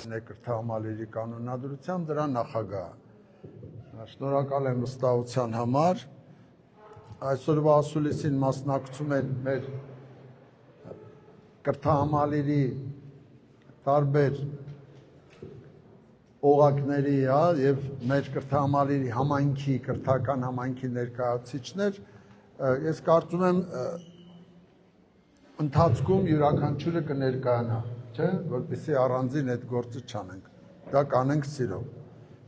Կրթահամալիրի կանոնադրությամբ դրա նախագահը։ Շնորհակալ եմ վստահության համար։ Այսօրվա ասուլիսին մասնակցում են մեր կրթահամալիրի տարբեր օղակների եւ մեր կրթահամալիրի համայնքի կրթական համայնքի ներկայացուցիչներ, ես կարծում եմ ընթացքում յուրաքանչյուրը կներկայանա, չէ՞, որպեսզի առանձին այդ գործը չանենք։ Դա կանենք սիրով։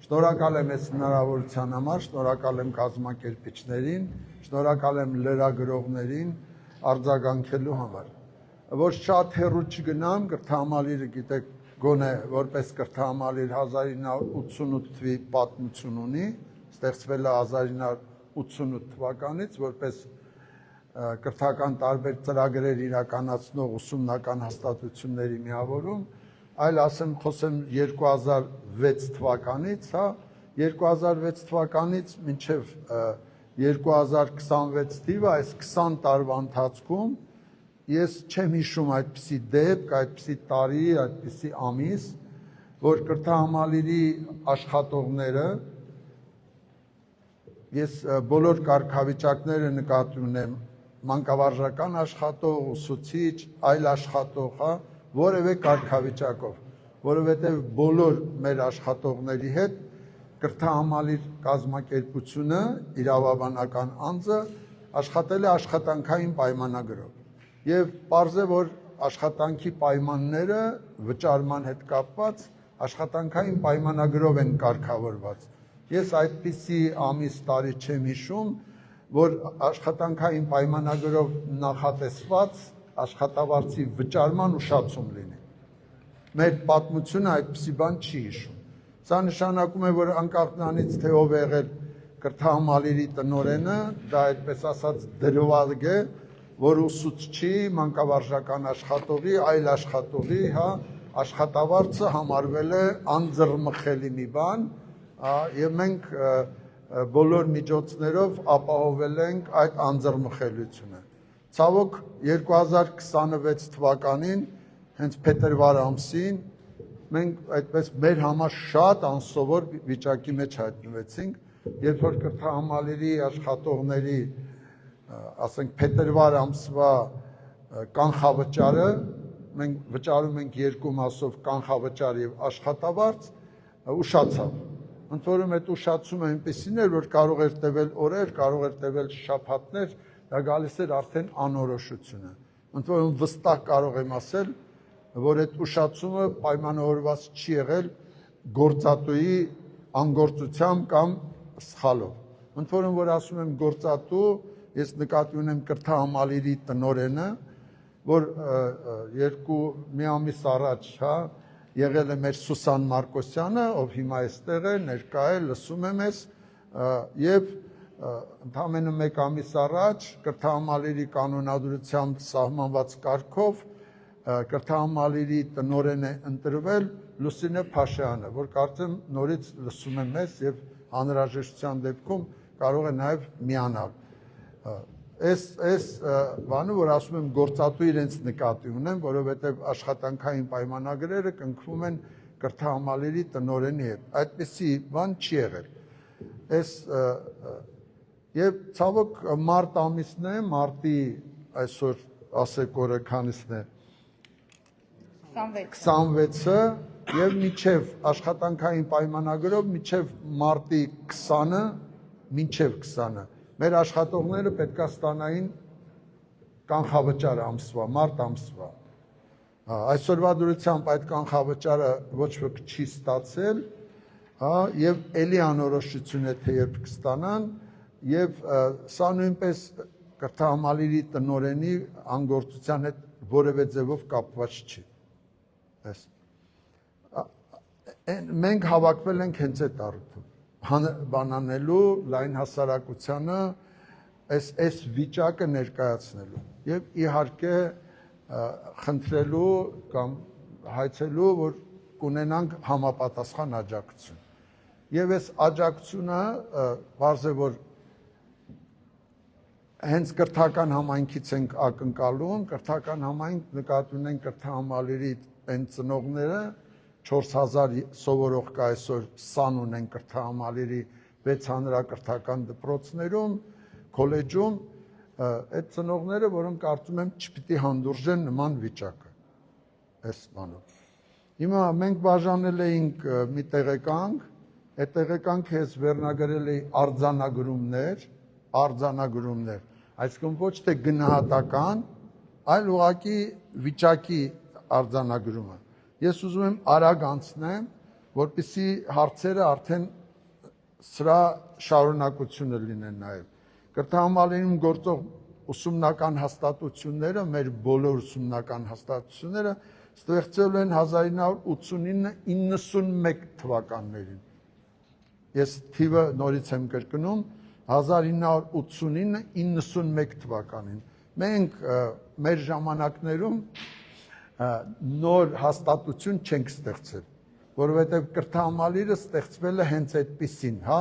Շնորհակալ եմ այս հնարավորության համար, շնորհակալ եմ կազմակերպիչներին, շնորհակալ եմ լրագրողներին արձագանքելու համար։ Որ շատ հեռու չգնամ, կրթահամալիրը գիտեք գոնե որպես կրթահամալիր 1988 թվականի պատմություն ունի, ստեղծվել է 1988 թվականից որպես կրթական տարբեր ծրագրեր իրականացնող ուսումնական հաստատությունների միավորում, այլ ասեմ խոսեմ 2006 թվականից, 2006 թվականից մինչև 2026 թիվը, այս 20 տարվա ընթացքում ես չեմ հիշում այդպիսի դեպք, այդպիսի տարի, այդպիսի ամիս, որ կրթահամալիրի աշխատողները, ես բոլոր կարգավիճակները նկատի ունեմ, մանկավարժական աշխատող, ուսուցիչ, այլ աշխատող, որևէ կարգավիճակով, որովհետև բոլոր մեր աշխատողների հետ կրթահամալիր կազմակերպությունը, իրավաբանական անձը աշխատել է աշխատանքային պայմանագրով։ Եվ պարզ է, որ աշխատանքի պայմանները վճարման հետ կապված աշխատանքային պայմանագրով են կարգավորված։ Ես այդպիսի ամիս տարի չեմ հիշում, որ աշխատանքային պայմանագրով նախատեսված աշխատավարձի վճարման ուշացում լինի։ Մեր պատմությունը այդպիսի բան չի հիշում։ Սա նշանակում է, որ անկախ նրանից, թե ով է եղել կրթահամալիրի տնօրենը, դա այդպես ասած դրվագ է, որ ուսուցչի, մանկավարժական աշխատողի, այլ աշխատողի, աշխատավարձը համարվել է անձեռմխելի մի բան, եւ մենք բոլոր միջոցներով ապահովել ենք այդ անձեռմխելիությունը։ Ցավոք 2026 թվականին, հենց փետրվար ամսին, մենք այդպես մեր համար շատ անսովոր վիճակի մեջ հայտնվեցինք, երբ որ կրթահամալիրի աշխատողների, ասենք փետրվար ամսվա կանխավճարը, մենք վճարում ենք երկու մասով կանխավճար եւ աշխատավարձ, ուշացավ։ Ընդ որում այդ ուշացումը այնպեսին էր, որ կարող էր տևել օրեր, կարող էր տևել շաբաթներ, դա գալիս էր արդեն անորոշությունը։ Ընդ որում վստահ կարող եմ ասել, որ այդ ուշացումը պայմանավորված չի եղել գործատուի անգործությամբ կամ սխալով։ Ընդ որում որ ասում եմ գործատու, ես նկատի ունեմ կրթահամալիրի տնօրենը, որ մի ամիս առաջ, եղել է մեր Սուսան Մարկոսյանը, ով հիմա այստեղ է, ներկա է, լսում եմ ես, եւ ընդամենը մեկ ամիս առաջ կրթահամալիրի կանոնադրությամբ սահմանված կարգով կրթահամալիրի տնօրեն է ընտրվել Լուսինե Փաշյանը, որ կարծեմ նորից լսում եմ ես եւ անհրաժեշտության դեպքում կարող է նաեւ միանալ։ Այս բանը, որ ասում եմ գործատու իրենց նկատի ունեն, որովհետև աշխատանքային պայմանագրերը կնքվում են կրթահամալիրի տնօրենի հետ։ Այդպիսի բան չի եղել։ Եվ ցավոք մարտ ամիսն է, մարտի այսօր ասեք օրը քանիսն է, 26-ը, եւ մինչեւ աշխատանքային պայմանագրով մինչեւ մարտի 20-ը, մինչեւ 20-ը մեր աշխատողները պետք է ստանային կանխավճար ամսվա, մարտ ամսվա։ Այսօրվա դրությամբ այդ կանխավճարը ոչ ոք չի ստացել, եւ էլի անորոշություն է, թե երբ կստանան, եւ սա նույնպես կրթահամալիրի տնօրենի անգործության հետ որևէ ձևով կապված չի։ Մենք հավաքվել ենք հենց այդ առիթով, բանանելու լայն հասարակությանը այս վիճակը ներկայացնելու եւ իհարկե խնդրելու կամ հայցելու, որ կունենանք համապատասխան աջակցություն։ Եվ այս աջակցությունը բարձր է, որ հենց կրթական համայնքից ենք ակնկալում, կրթական համայնք նկատի ունենք կրթահամալիրի այն ծնողները, 4000 սովորող կա այսօր սան ունեն կրթահամալիրի 6 հանրակրթական դպրոցներում, քոլեջում, այդ ծնողները, որոնք կարծում եմ չպիտի հանդուրժեն նման վիճակը, այս բանով։ Հիմա մենք բաժանել էինք մի տեղեկանք, այդ տեղեկանքը ես վերնագրել էի արձանագրումներ, այսինքն ոչ թե գնահատական, այլ ուղղակի վիճակի արձանագրումը։ Ես ուզում եմ արագ անցնեմ, որպեսզի հարցերը արդեն սրա շարունակությունը լինեն նաև։ Կրթահամալիրում գործող ուսումնական հաստատությունները, մեր բոլոր ուսումնական հաստատությունները ստեղծվել են 1989-91 թվականներին։ Ես թիվը նորից եմ կրկնում, 1989-91 թվականին։ Մենք մեր ժամանակներում նոր հաստատություն չենք ստեղծել, որովհետև կրթահամալիրը ստեղծվել է հենց այդպիսին, հա,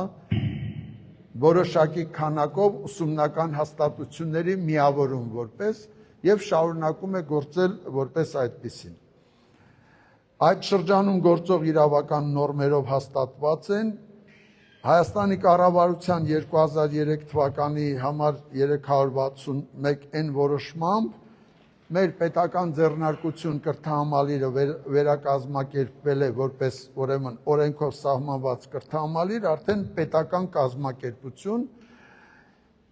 որոշակի քանակով ուսումնական հաստատությունների միավորում որպես եւ շարունակում է գործել որպես այդպիսին։ Այդ շրջանում գործող իրավական նորմերով հաստատված են Հայաստանի կառավարության 2003 թվականի համար 361 որոշմամբ մեր պետական ձեռնարկություն կրթահամալիրը վերակազմակերպվել է որպես ուրեմն օրենքով սահմանված կրթահամալիր, արդեն պետական կազմակերպություն,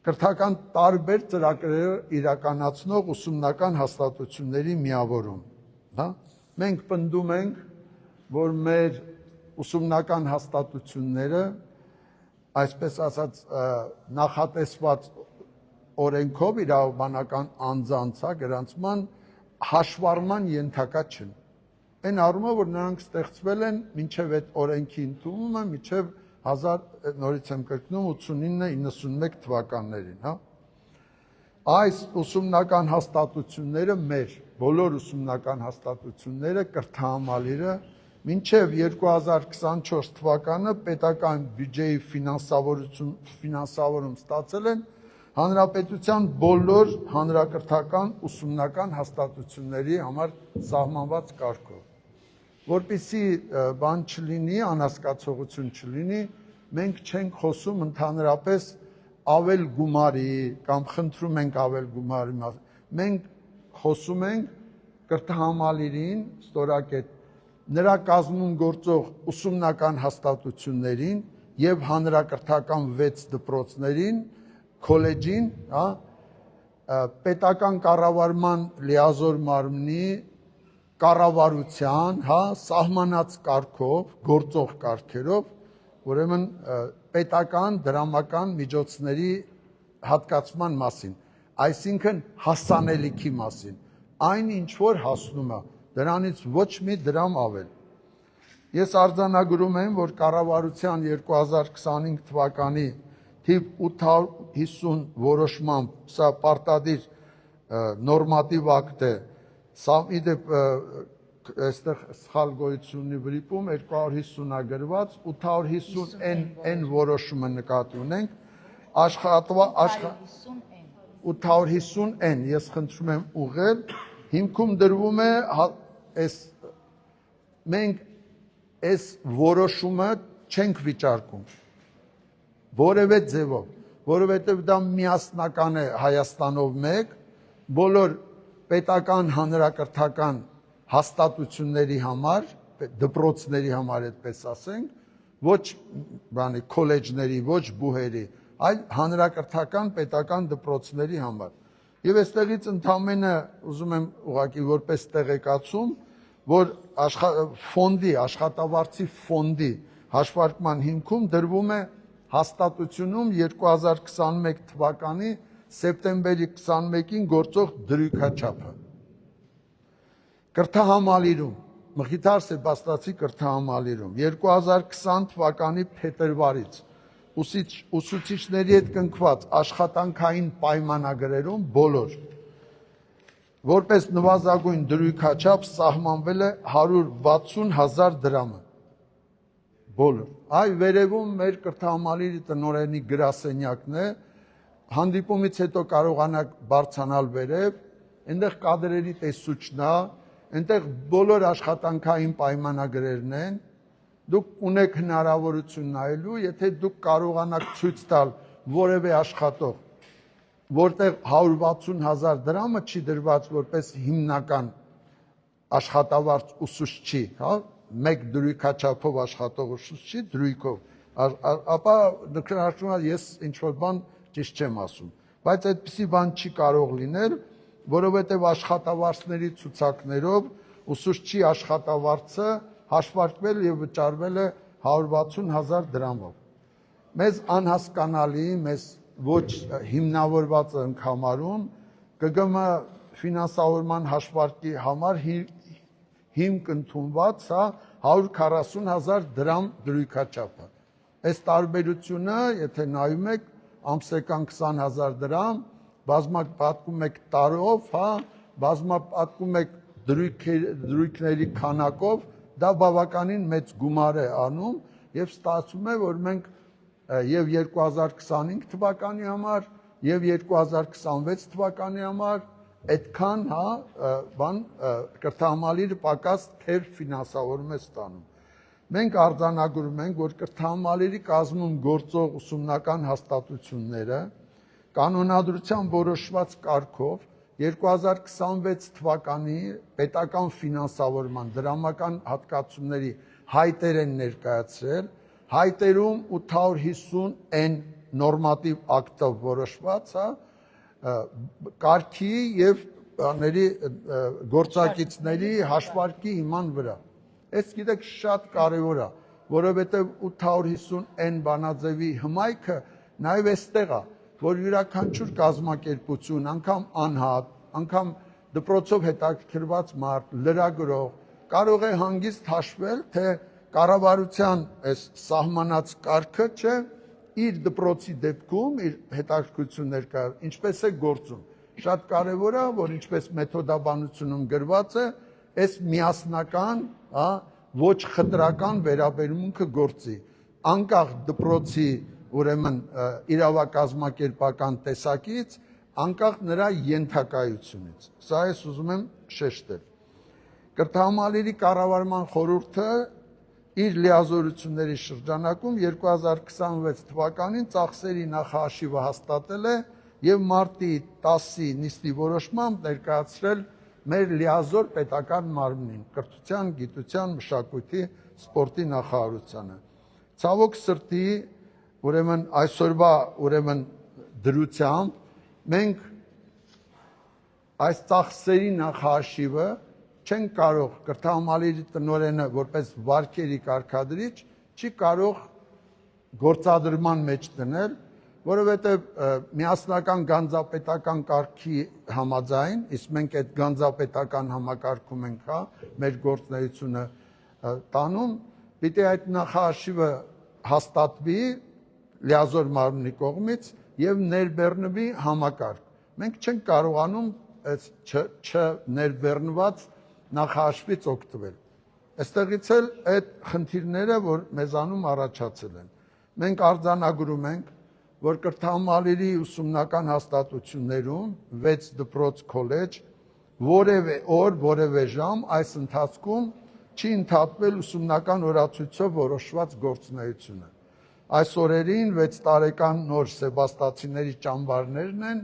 կրթական տարբեր ծրագրեր իրականացնող ուսումնական հաստատությունների միավորում, հա։ Մենք պնդում ենք, որ մեր ուսումնական հաստատությունները, այսպես ասած, նախատեսված օրենքով իրավաբանական անձանց գրանցման հաշվառման ենթակա չեն։ Այն առումով, որ նրանք ստեղծվել են մինչև այդ օրենքի ընդունումը, մինչև նորից եմ կրկնում 89-91 թվականներին, հա։ Այս ուսումնական հաստատությունները մեր բոլոր ուսումնական հաստատությունները կրթահամալիրը մինչև 2024 թվականը պետական բյուջեի ֆինանսավորում ստացել են Հանրապետության բոլոր հանրակրթական ուսումնական հաստատությունների համար սահմանված կարգով։ Որպեսզի բան չլինի, անհասկացողություն չլինի, մենք չենք խոսում ընդհանրապես ավել գումարի կամ խնդրում ենք ավել գումարի մասին, մենք խոսում ենք կրթահամալիրին, ստորակետ, նրա կազմում գործող ուսումնական հաստատություններին եւ հանրակրթական 6 դպրոցներին, քոլեջին, հա, պետական կառավարման լիազոր մարմնի կառավարության, հա, սահմանած կարգով, գործող կարգերով, ուրեմն պետական դրամական միջոցների հատկացման մասին, այսինքն հասանելիքի մասին, այն ինչ որ հասնում է, դրանից ոչ մի դրամ ավել։ Ես արձանագրում եմ, որ կառավարության 2025 թվականի թիվ 850 որոշմամբ, սա պարտադիր նորմատիվ ակտ է, սա իդեպ այստեղ սխալ գոյությունի վրիպում 250-ա գրված, 850N որոշումը նկատի ունենք, 850N, ես խնդրում եմ ուղղել, հիմքում դրվում է, մենք այս որոշումը չենք վիճարկում, որևէ ձևով, որովհետև դա միասնական է Հայաստանով մեկ, բոլոր պետական հանրակրթական հաստատությունների համար, դպրոցների համար, այդպես ասենք, ոչ բանի քոլեջների, ոչ բուհերի, այլ հանրակրթական պետական դպրոցների համար։ Եվ այստեղից ընդամենը ուզում եմ ուղղակի որպես տեղեկացում, որ աշխատավարձի ֆոնդի հաշվարկման հիմքում դրվում է հաստատությունում 2021 թվականի սեպտեմբերի 21-ին գործող դրույքաչափը։ Կրթահամալիրում, Մխիթար Սեբաստացի կրթահամալիրում 2020 թվականի փետրվարից ուսուցիչների հետ կնքված աշխատանքային պայմանագրերում բոլոր որպես նվազագույն դրույքաչափ սահմանվել է 160,000 դրամը։ Բոլոր։ Այ վերևում մեր կրթահամալիրի տնօրենի գրասենյակն է, հանդիպումից հետո կարողանաք բարձրանալ վերև, այնտեղ կադրերի տեսուչն է, այնտեղ բոլոր աշխատանքային պայմանագրերն են, դուք ունեք հնարավորություն նայելու, եթե դուք կարողանաք ցույց տալ որևէ աշխատող, որտեղ 160,000 դրամը չի դրված որպես հիմնական աշխատավարձ ուսուցչի, հա, մեկ դրույքաչափով աշխատող ուսուցչի դրույքով, ապա նկարահանումը ես ինչ-որ բան ճիշտ չեմ ասում, բայց այդպիսի բան չի կարող լինել, որովհետև աշխատավարձների ցուցակներով ուսուցչի աշխատավարձը հաշվարկվել եւ վճարվել է 160,000 դրամով։ Մեզ անհասկանալի, մեզ ոչ հիմնավորված ենք համարում ԿԳՄ ֆինանսավորման հաշվարկի համար հիմք ընդունված հա 140,000 դրամ դրույքաչափը։ Այս տարբերությունը, եթե նայում եք, ամսական 20,000 դրամ, բազմապատկում եք տարով, հա, բազմապատկում եք դրույքների քանակով, դա բավականին մեծ գումար է անում եւ ստացվում է, որ մենք եւ 2025 թվականի համար եւ 2026 թվականի համար այդքան հա բան կրթահամալիրը պակաս թեր ֆինանսավորում է ստանում։ Մենք արձանագրում ենք, որ կրթահամալիրի կազմում գործող ուսումնական հաստատությունները կանոնադրությամբ որոշված կարգով 2026 թվականի պետական ֆինանսավորման դրամական հատկացումների հայտեր են ներկայացրել, հայտերում 850N նորմատիվ ակտով որոշված, հա, կարգի եւ գործակիցների հաշվարկի հիման վրա։ Այս գիտեք շատ կարևոր է, որովհետեւ 850N բանաձևի հմայքը նաեւ էստեղ է, որ յուրաքանչյուր կազմակերպություն, անգամ անհատ, անգամ դպրոցով հետաքրքրված մարդ, լրագրող կարող է հանգիստ հաշվել, թե կառավարության այս սահմանած կարգը չէ իր դպրոցի դեպքում իր հետաքրքրություն ներկայացնում, ինչպես է գործում։ Շատ կարևոր է, որ ինչպես մեթոդաբանությունում գրված է, այս միասնական, հա, ոչ խտրական վերաբերմունքը գործի, անկախ դպրոցի ուրեմն իրավակազմակերպական տեսակից, անկախ նրա ենթակայությունից։ Սա ես ուզում եմ շեշտել։ Կրթահամալիրի կառավարման խորհուրդը իր լիազորությունների շրջանակում 2026 թվականին ծախսերի նախահաշիվը հաստատել է եւ մարտի 10-ի նիստի որոշմամբ ներկայացրել մեր լիազոր պետական մարմնին, կրթության, գիտության, մշակույթի, սպորտի նախարարությանը։ Ցավոք սրտի, ուրեմն այսօրվա դրությամբ մենք այս ծախսերի նախահաշիվը չեն կարող կրթահամալիրի տնօրենը որպես վարկերի կարգադրիչ չի կարող գործադրման մեջ դնել, որովհետև միասնական գանձապետական կարգի համաձայն, իսկ մենք այդ գանձապետական համակարգում ենք, հա, մեր գործունեությունը տանում, պիտի այդ նախահաշիվը հաստատվի լիազոր մարմնի կողմից եւ ներբեռնվի համակարգ։ Մենք չենք կարողանում այս չներբեռնված նախահաշվից օգտվել։ Այստեղից էլ այդ խնդիրները, որ մեզանում առաջացել են։ Մենք արձանագրում ենք, որ կրթահամալիրի ուսումնական հաստատություններում 6 դպրոց քոլեջ որևէ օր, որևէ ժամ այս ընթացքում չի ընդհատվել ուսումնական օրացույցով որոշված գործունեությունը։ Այս օրերին 6 տարեկան նոր սեբաստացիների ճամբարներն են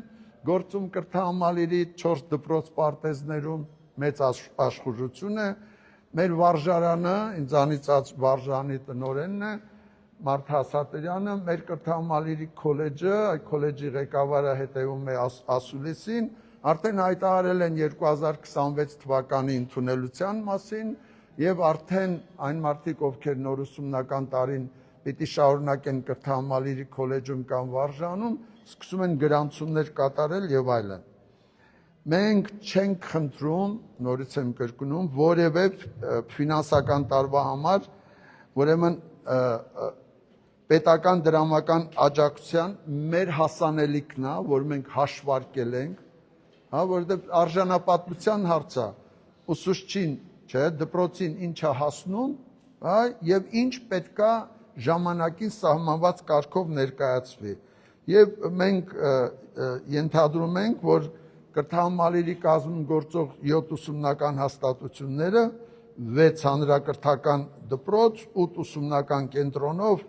գործում կրթահամալիրի 4 դպրոց պարտեզներում, մեծ աշխուժություն է, մեր վարժարանը, ինձանից վարժանի տնօրենն է, Մարդ Հասատրյանը, մեր կրթահամալիրի քոլեջը, այդ քոլեջի ղեկավարը հետևում է ասուլիսին, արդեն հայտարարել են 2026 թվականի ընդունելության մասին եւ արդեն այն մարդիկ, ովքեր նոր ուսումնական տարին պիտի շարունակեն կրթահամալիրի քոլեջում կամ վարժանում, սկսում են գրանցումներ կատարել եւ այլն։ Մենք չենք խնդրում, նորից եմ կրկնում, որևէ ֆինանսական տարվա համար, ուրեմն պետական դրամական աջակցության մեր հասանելիքն է, որ մենք հաշվարկել ենք, հա, որովհետեւ արժանապատվության հարց է, ուսուցչին, չէ, դպրոցին ինչ է հասնում, հա, եւ ինչ պետքա ժամանակին սահմանված կարգով ներկայացվի։ Եվ մենք ենթադրում ենք, որ կրթահամալիրի կազմում գործող 7 ուսումնական հաստատությունները, 6 հանրակրթական դպրոց, 8 ուսումնական կենտրոնով,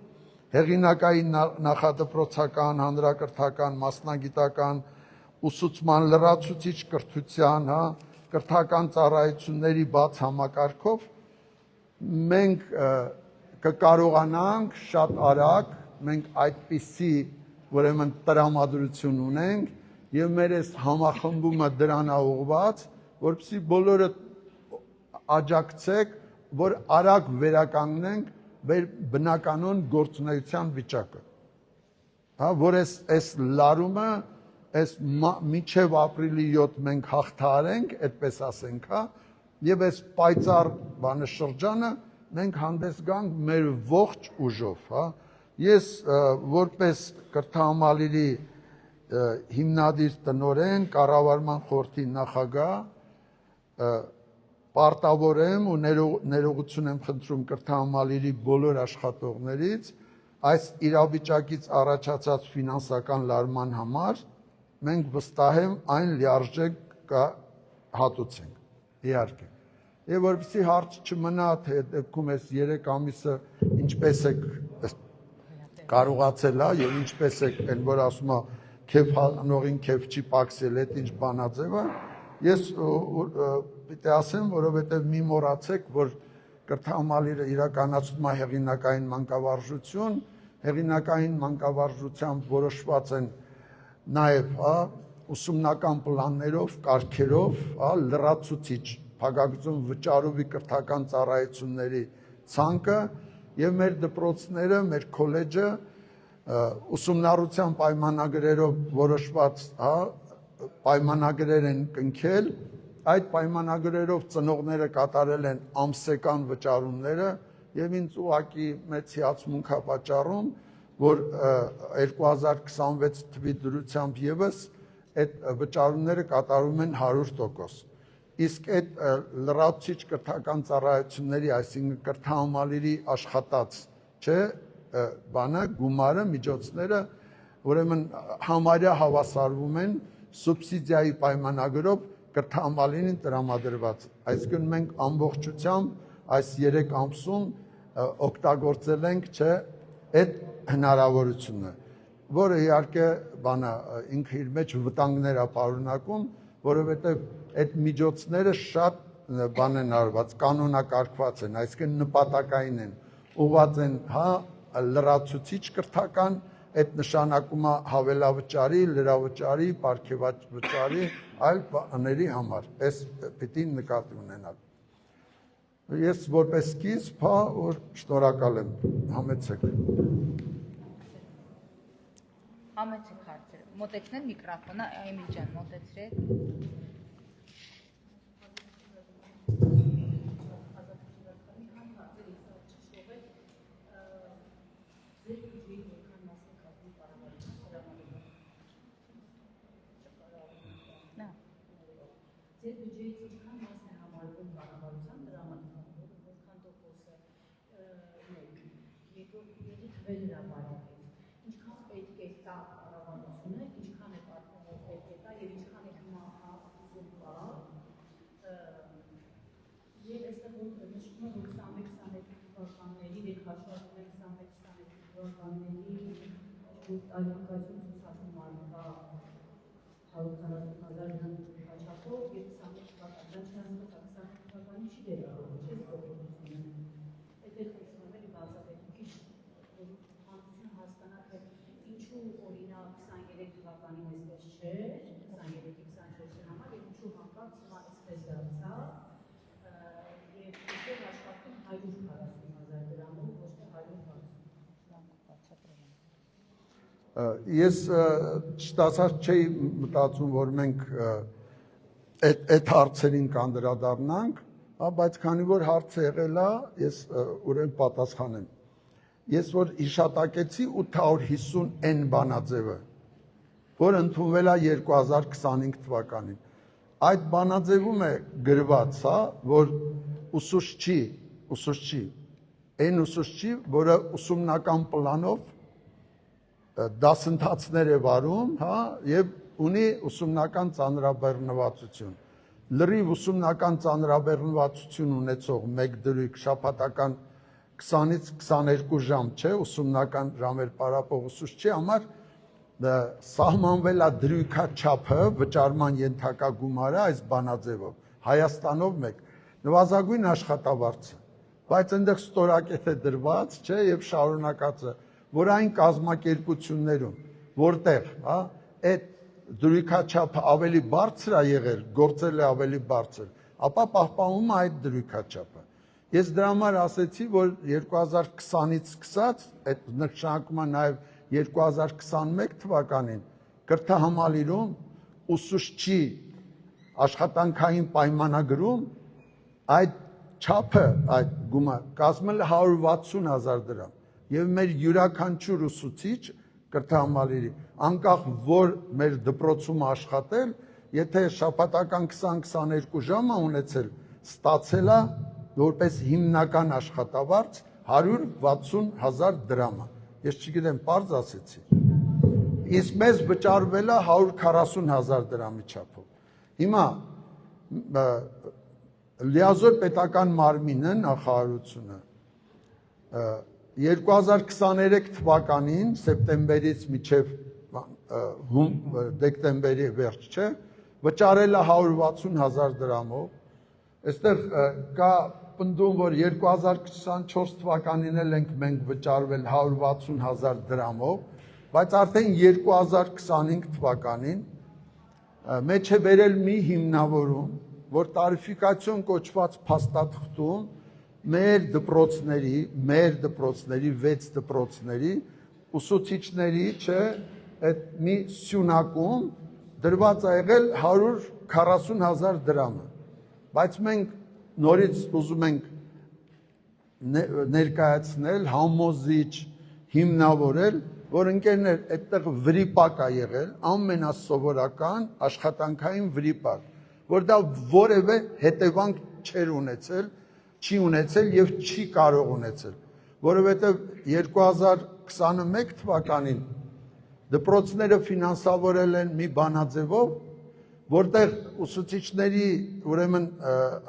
հեղինակային նախադպրոցական, հանրակրթական, մասնագիտական, ուսուցման լրացուցիչ կրթության, կրթական ծառայությունների բաց համակարգով մենք կկարողանանք շատ արագ, մենք այդպիսի ուրեմն տրամադրություն ունենք եւ մեր այս համախմբումը դրան է ուղղված, որպեսզի բոլորը աջակցեք, որ արագ վերականգնենք մեր բնականոն գործունեության վիճակը։ Հա, որ այս լարումը, այս մինչև ապրիլի 7 մենք հաղթահարենք, այդպես ասենք, հա, եւ այս պայծառ բանը շրջանը մենք հանդես գանք մեր ողջ ուժով, հա։ Ես որպես կրթահամալիրի հիմնադիր տնօրեն, կառավարման խորհրդի նախագահ պարտավոր եմ ու ներողություն եմ խնդրում կրթահամալիրի բոլոր աշխատողներից այս իրավիճակից առաջացած ֆինանսական լարման համար մենք վստահ եմ այն լիարժեք կհատուցենք, իհարկե։ Եվ որպեսզի հարց չմնա, թե դեպքում այս 3 ամիսը ինչպես եք կարողացել, եւ ինչպես եք այն որ ասում է քեֆ հանողին քեֆ չի պակսել, այդ ինչ բանաձև է, ես պիտի ասեմ, որովհետեւ մի մոռացեք, որ կրթահամալիրը իրականացնում է հեղինակային մանկավարժություն, հեղինակային մանկավարժությամբ որոշված են նաեւ, հա, ուսումնական պլաններով, կարգերով, հա, լրացուցիչ փակագծում վճարովի կրթական ծառայությունների ցանկը եւ մեր դպրոցները, մեր քոլեջը ուսումնառության պայմանագրերով որոշված, հա, պայմանագրեր են կնքել, այդ պայմանագրերով ծնողները կատարել են ամսական վճարումները եւ ինձ ուղղակի մեծ հիացմունք է պատճառում, որ 2026 թվականի դրությամբ եւս այդ վճարումները կատարում են 100%։ Իսկ այդ լրացուցիչ կրթական ծառայությունների, այսինքն կրթահամալիրի աշխատած, չէ, բանը, գումարը, միջոցները, ուրեմն համարյա հավասարվում են սուբսիդիայի պայմանագրով կրթահամալիրին տրամադրված։ Այսինքն մենք ամբողջությամբ այս 3 ամսում օգտագործել ենք, չէ, այդ հնարավորությունը, որը իհարկե բանը ինքը իր մեջ վտանգներ է պարունակում, որովհետև այդ միջոցները շատ բան են արված, կանոնակարգված են, այսինքն նպատակային են, ուղղված են, հա, լրացուցիչ կրթական, այդ նշանակում է հավելավճարի, լրավճարի, պարգևավճարի, այլ բաների համար, այս պիտի նկատի ունենալ։ Ես որպես սկիզբ, հա, որ շնորհակալ եմ, համեցեք։ Համեցեք հարցերը, մոտեցնեն միկրոֆոնը, Էմիլ ջան, մոտեցրեք։ Ձեր բյուջեից ինչքան մասն է համարվում կառավարության տրամադրման, որքան տոկոսը երկրորդի թվեր հրապարակել, ինչքան պետք է տա կառավարությունը, ինչքան է պատմելով պետք է տա եւ ինչքան է հիմա ուսում կա, եւ այստեղ որ նշվում է, որ 21-22 թվականների դեպք հաշվարկում են 21-22 թվականների տարեկան ցուցակում արկա 140,000 հաճախով եւ 21 թվականի չի դերակատարում, չէ՞ փոփոխությունը։ Այդ խոսում եմ բացատրեցի, որ հանրությունը հասկանա, թե ինչու օրինակ 23 թվականին այսպես չէ, 23-ի 24-ի համար եւ ինչու հանկարծ հիմա այսպես դարձավ եւ ինչու աշխատում 140,000 դրամով, ոչ թե 160։ Ես չստացած չէի մտածում, որ մենք այդ հարցերին կանդրադառնանք, բայց քանի որ հարցը եղել է, ես ուրեմն պատասխանեմ։ Ես որ հիշատակեցի 850N բանաձևը, որ ընդունվել է 2025 թվականին։ Այդ բանաձևում է գրված, հա, որ ուսուցչի, այն ուսուցչի, որը ուսումնական պլանով դասընթացներ է վարում, հա, եւ ունի ուսումնական ծանրաբեռնվածություն։ Լրիվ ուսումնական ծանրաբեռնվածություն ունեցող մեկ դրույք շաբաթական 20-ից 22 ժամ չէ, ուսումնական ժամեր պարապող ուսուցչի համար սահմանվել է դրույքաչափը, վճարման ենթակա գումարը այս բանաձևով, Հայաստանով մեկ, նվազագույն աշխատավարձը, բայց այնտեղ ստորակետ է դրված, չէ, եւ շարունակած է, որ այն կազմակերպություններում, որտեղ, հա, այդ դրույքաչափը ավելի բարձր է եղել, գործել է ավելի բարձր, ապա պահպանվում է այդ դրույքաչափը։ Ես դրա համար ասեցի, որ 2020-ից սկսած, այդ նշանակում է նաև 2021 թվականին կրթահամալիրում ուսուցչի աշխատանքային պայմանագրում այդ չափը, այդ գումար կազմել է 160,000 դրամ եւ մեր յուրաքանչյուր ուսուցիչ կրթահամալիրի անկախ որ մեր դպրոցում աշխատել, եթե շաբաթական 20-22 ժամ է ունեցել, ստացել է որպես հիմնական աշխատավարձ 160,000 դրամ։ Ես չգիտեմ, պարզ ասեցի։ Իսկ մեզ վճարվել է 140,000 դրամի չափով։ Հիմա լիազոր պետական մարմինը նախարարությունը 2023 թվականին սեպտեմբերից մինչև դեկտեմբերի վերջ չէ, վճարել է 160,000 դրամով։ Այստեղ կա պնդում, որ 2024 թվականին էլ ենք մենք վճարվել 160,000 դրամով, բայց արդեն 2025 թվականին մեջ է բերել մի հիմնավորում, որ տարիֆիկացիոն կոչված փաստաթղթում մեր դպրոցների 6 դպրոցների ուսուցիչների չէ, այդ մի սյունակում դրված է եղել 140,000 դրամը, բայց մենք նորից ուզում ենք ներկայացնել, համոզիչ, հիմնավորել, որ ընկերներ այդտեղ վրիպակ է եղել, ամենասովորական աշխատանքային վրիպակ, որ դա որևէ հետևանք չէր ունեցել, չի ունեցել եւ չի կարող ունեցել, որովհետեւ 2021 թվականին դպրոցները ֆինանսավորել են մի բանաձևով, որտեղ ուսուցիչների ուրեմն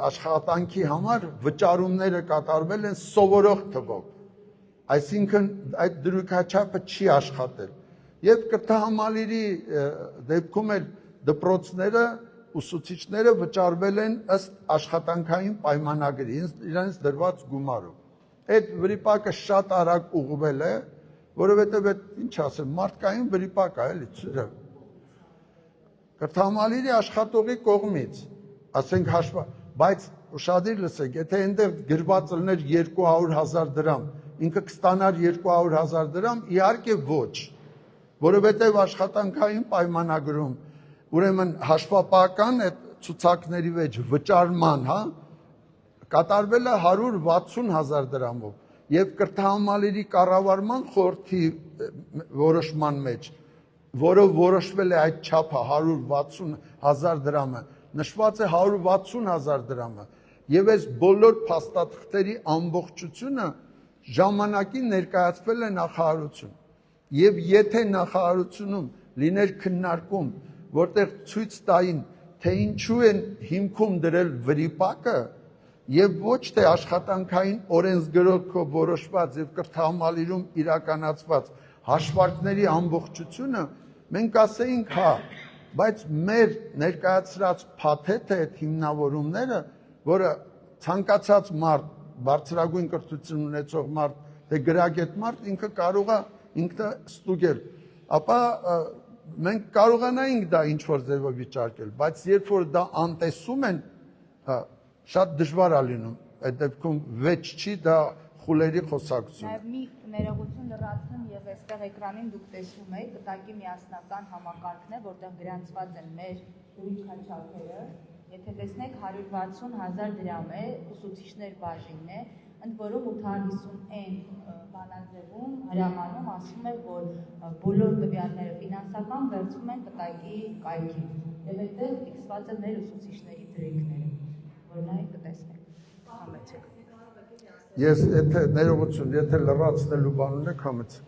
աշխատանքի համար վճարումները կատարվել են սովորող թվով, այսինքն այդ դրույքաչափը չի աշխատել եւ կրթահամալիրի դեպքում էլ դպրոցները ուսուցիչները վճարվել են ըստ աշխատանքային պայմանագրի իրենց դրված գումարով։ Այդ վրիպակը շատ արագ ուղղվել է, որովհետեւ այդ ինչ ասեմ, մարդկային վրիպակ է, էլի։ Կրթահամալիրի աշխատողի կողմից, ասենք հաշվա, բայց ուշադիր լսեք, եթե այնտեղ գրված լիներ 200,000 դրամ, ինքը կստանար 200,000 դրամ, իհարկե ոչ, որովհետև աշխատանքային պայմանագրում, ուրեմն հաշվապահական այդ ցուցակների մեջ վճարման, հա, կատարվել է 160,000 դրամով, եւ կրթահամալիրի կառավարման խորհրդի որոշման մեջ, որը որոշվել է այդ չափը 160,000 դրամը, նշված է 160,000 դրամը, եւ այս բոլոր փաստաթղթերի ամբողջությունը ժամանակին ներկայացվել է նախարարություն, եւ եթե նախարարությունում լիներ քննարկում, որտեղ ցույց տային, թե ինչու են հիմքում դրել վրիպակը, եւ ոչ թե աշխատանքային օրենսգրքով որոշված եւ կրթահամալիրում իրականացված հաշվարկների ամբողջությունը, մենք ասեինք հա, բայց մեր ներկայացրած փաթեթը այդ հիմնավորումները, որը ցանկացած մարդ, բարձրագույն կրթություն ունեցող մարդ, թե գրագետ մարդ ինքը կարող է ինքը ստուգել, ապա մենք կարողանայինք դա ինչ որ ձևով վիճարկել, բայց երբ որ դա անտեսում են, շատ դժվար է լինում, այդ դեպքում վեճ չի, դա խուլերի խոսակցություն։ Նաև մի ներողություն լրացնում եւ այստեղ էկրանին դուք տեսնում եք կտակի միասնական համակարգն է, որտեղ գրանցված են մեր դրույքաչափերը, եթե տեսնեք 160,000 դրամ է, ուսուցիչներ բաժինն է, ընդ որում 850N բանաձևում հրամանում ասում է, որ բոլոր տվյալները ֆինանսական վերցվում են կտակի կայքին, եւ այդտեղ ֆիքսված է մեր ուսուցիչների դրույքները, որ նայեք կտեսնեք, համեցեք։ Ես եթե ներողություն, եթե լրացնելու բան ունեք, համեցեք։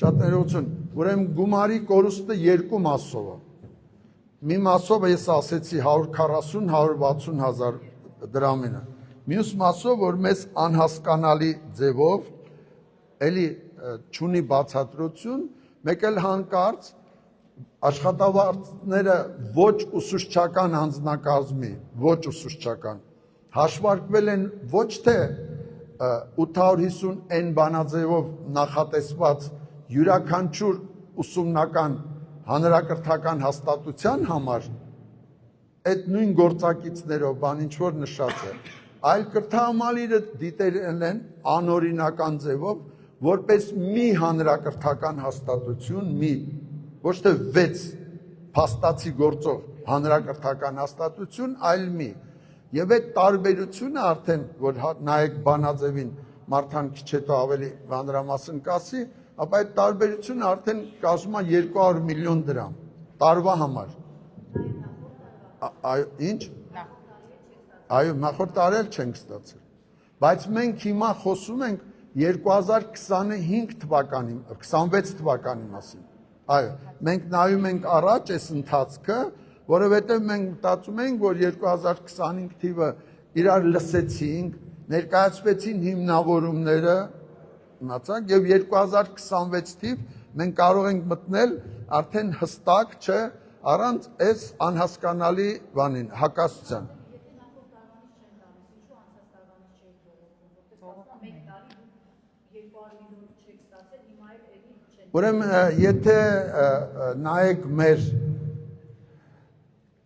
Շատ ներողություն, ուրեմն գումարի կորուստը երկու մասով է։ Մի մասով ես ասեցի 140-160 հազար դրամին է։ Մյուս մասով, որ մեզ անհասկանալի ձևով, էլի չունի բացատրություն, մեկ էլ հանկարծ աշխատավարձները ոչ ուսուցչական անձնակազմի, ոչ ուսուցչական, հաշվարկվել են ոչ թե 850 բանաձևով նախատեսված յուրաքանչյուր ուսումնական հանրակրթական հաստատության համար, այդ նույն գործակիցներով բան ինչ-որ նշած է, այլ կրթահամալիրը դիտել են անօրինական ձևով, որպես մի հանրակրթական հաստատություն, ոչ թե 6 փաստացի գործող հանրակրթական հաստատություն, այլ մի։ Եվ այդ տարբերությունը արդեն, որ նայեք բանաձևին, Մարթան քիչ հետո ավելի մանրամասն կասի, ապա այդ տարբերությունը արդեն կազմում է 200 միլիոն դրամ տարվա համար։ Ինչ։ Այո, նախորդ տարի էլ չենք ստացել։ Բայց մենք հիմա խոսում ենք 2025 թվականի, 26 թվականի մասին։ Այո, մենք նայում ենք առաջ այս ընթացքը, որովհետև մենք մտածում ենք, որ 2025 թիվը իրար լսեցինք, ներկայացվեցին հիմնավորումները, իմացաք, եւ 2026 թիվ մենք կարող ենք մտնել արդեն հստակ, չէ, առանց այս անհասկանալի բանին, հակասության։ Ուրեմն եթե նայեք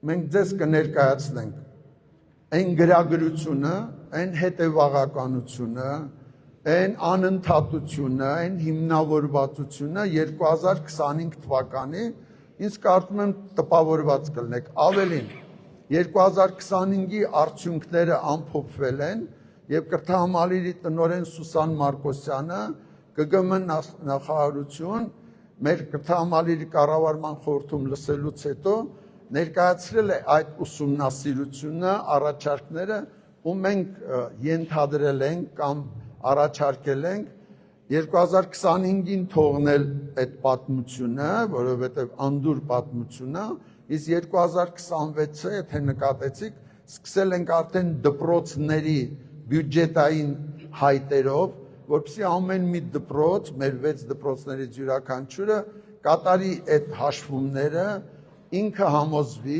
մենք ձեզ կներկայացնենք այն գրագրությունը, այն հետևողականությունը, այն անընդհատությունը, այն հիմնավորվածությունը 2025 թվականի, ինձ կարծում եմ տպավորված կլինեք, ավելին 2025-ի արդյունքները ամփոփվել են եւ կրթահամալիրի տնօրեն Սուսան Մարկոսյանը ԿԳՄ նախարարություն մեր կրթահամալիրի կառավարման խորհրդում լսելուց հետո ներկայացրել է այդ ուսումնասիրությունը, առաջարկները, ու մենք ենթադրել ենք կամ առաջարկել ենք 2025-ին թողնել այդ պատմությունը, որովհետև անդուր պատմություն է, իսկ 2026-ը, եթե նկատեցիք, սկսել ենք արդեն դպրոցների բյուջետային հայտերով, որպեսզի ամեն մի դպրոց, մեր 6 դպրոցներից յուրաքանչյուրը կատարի այդ հաշվումները, ինքը համոզվի,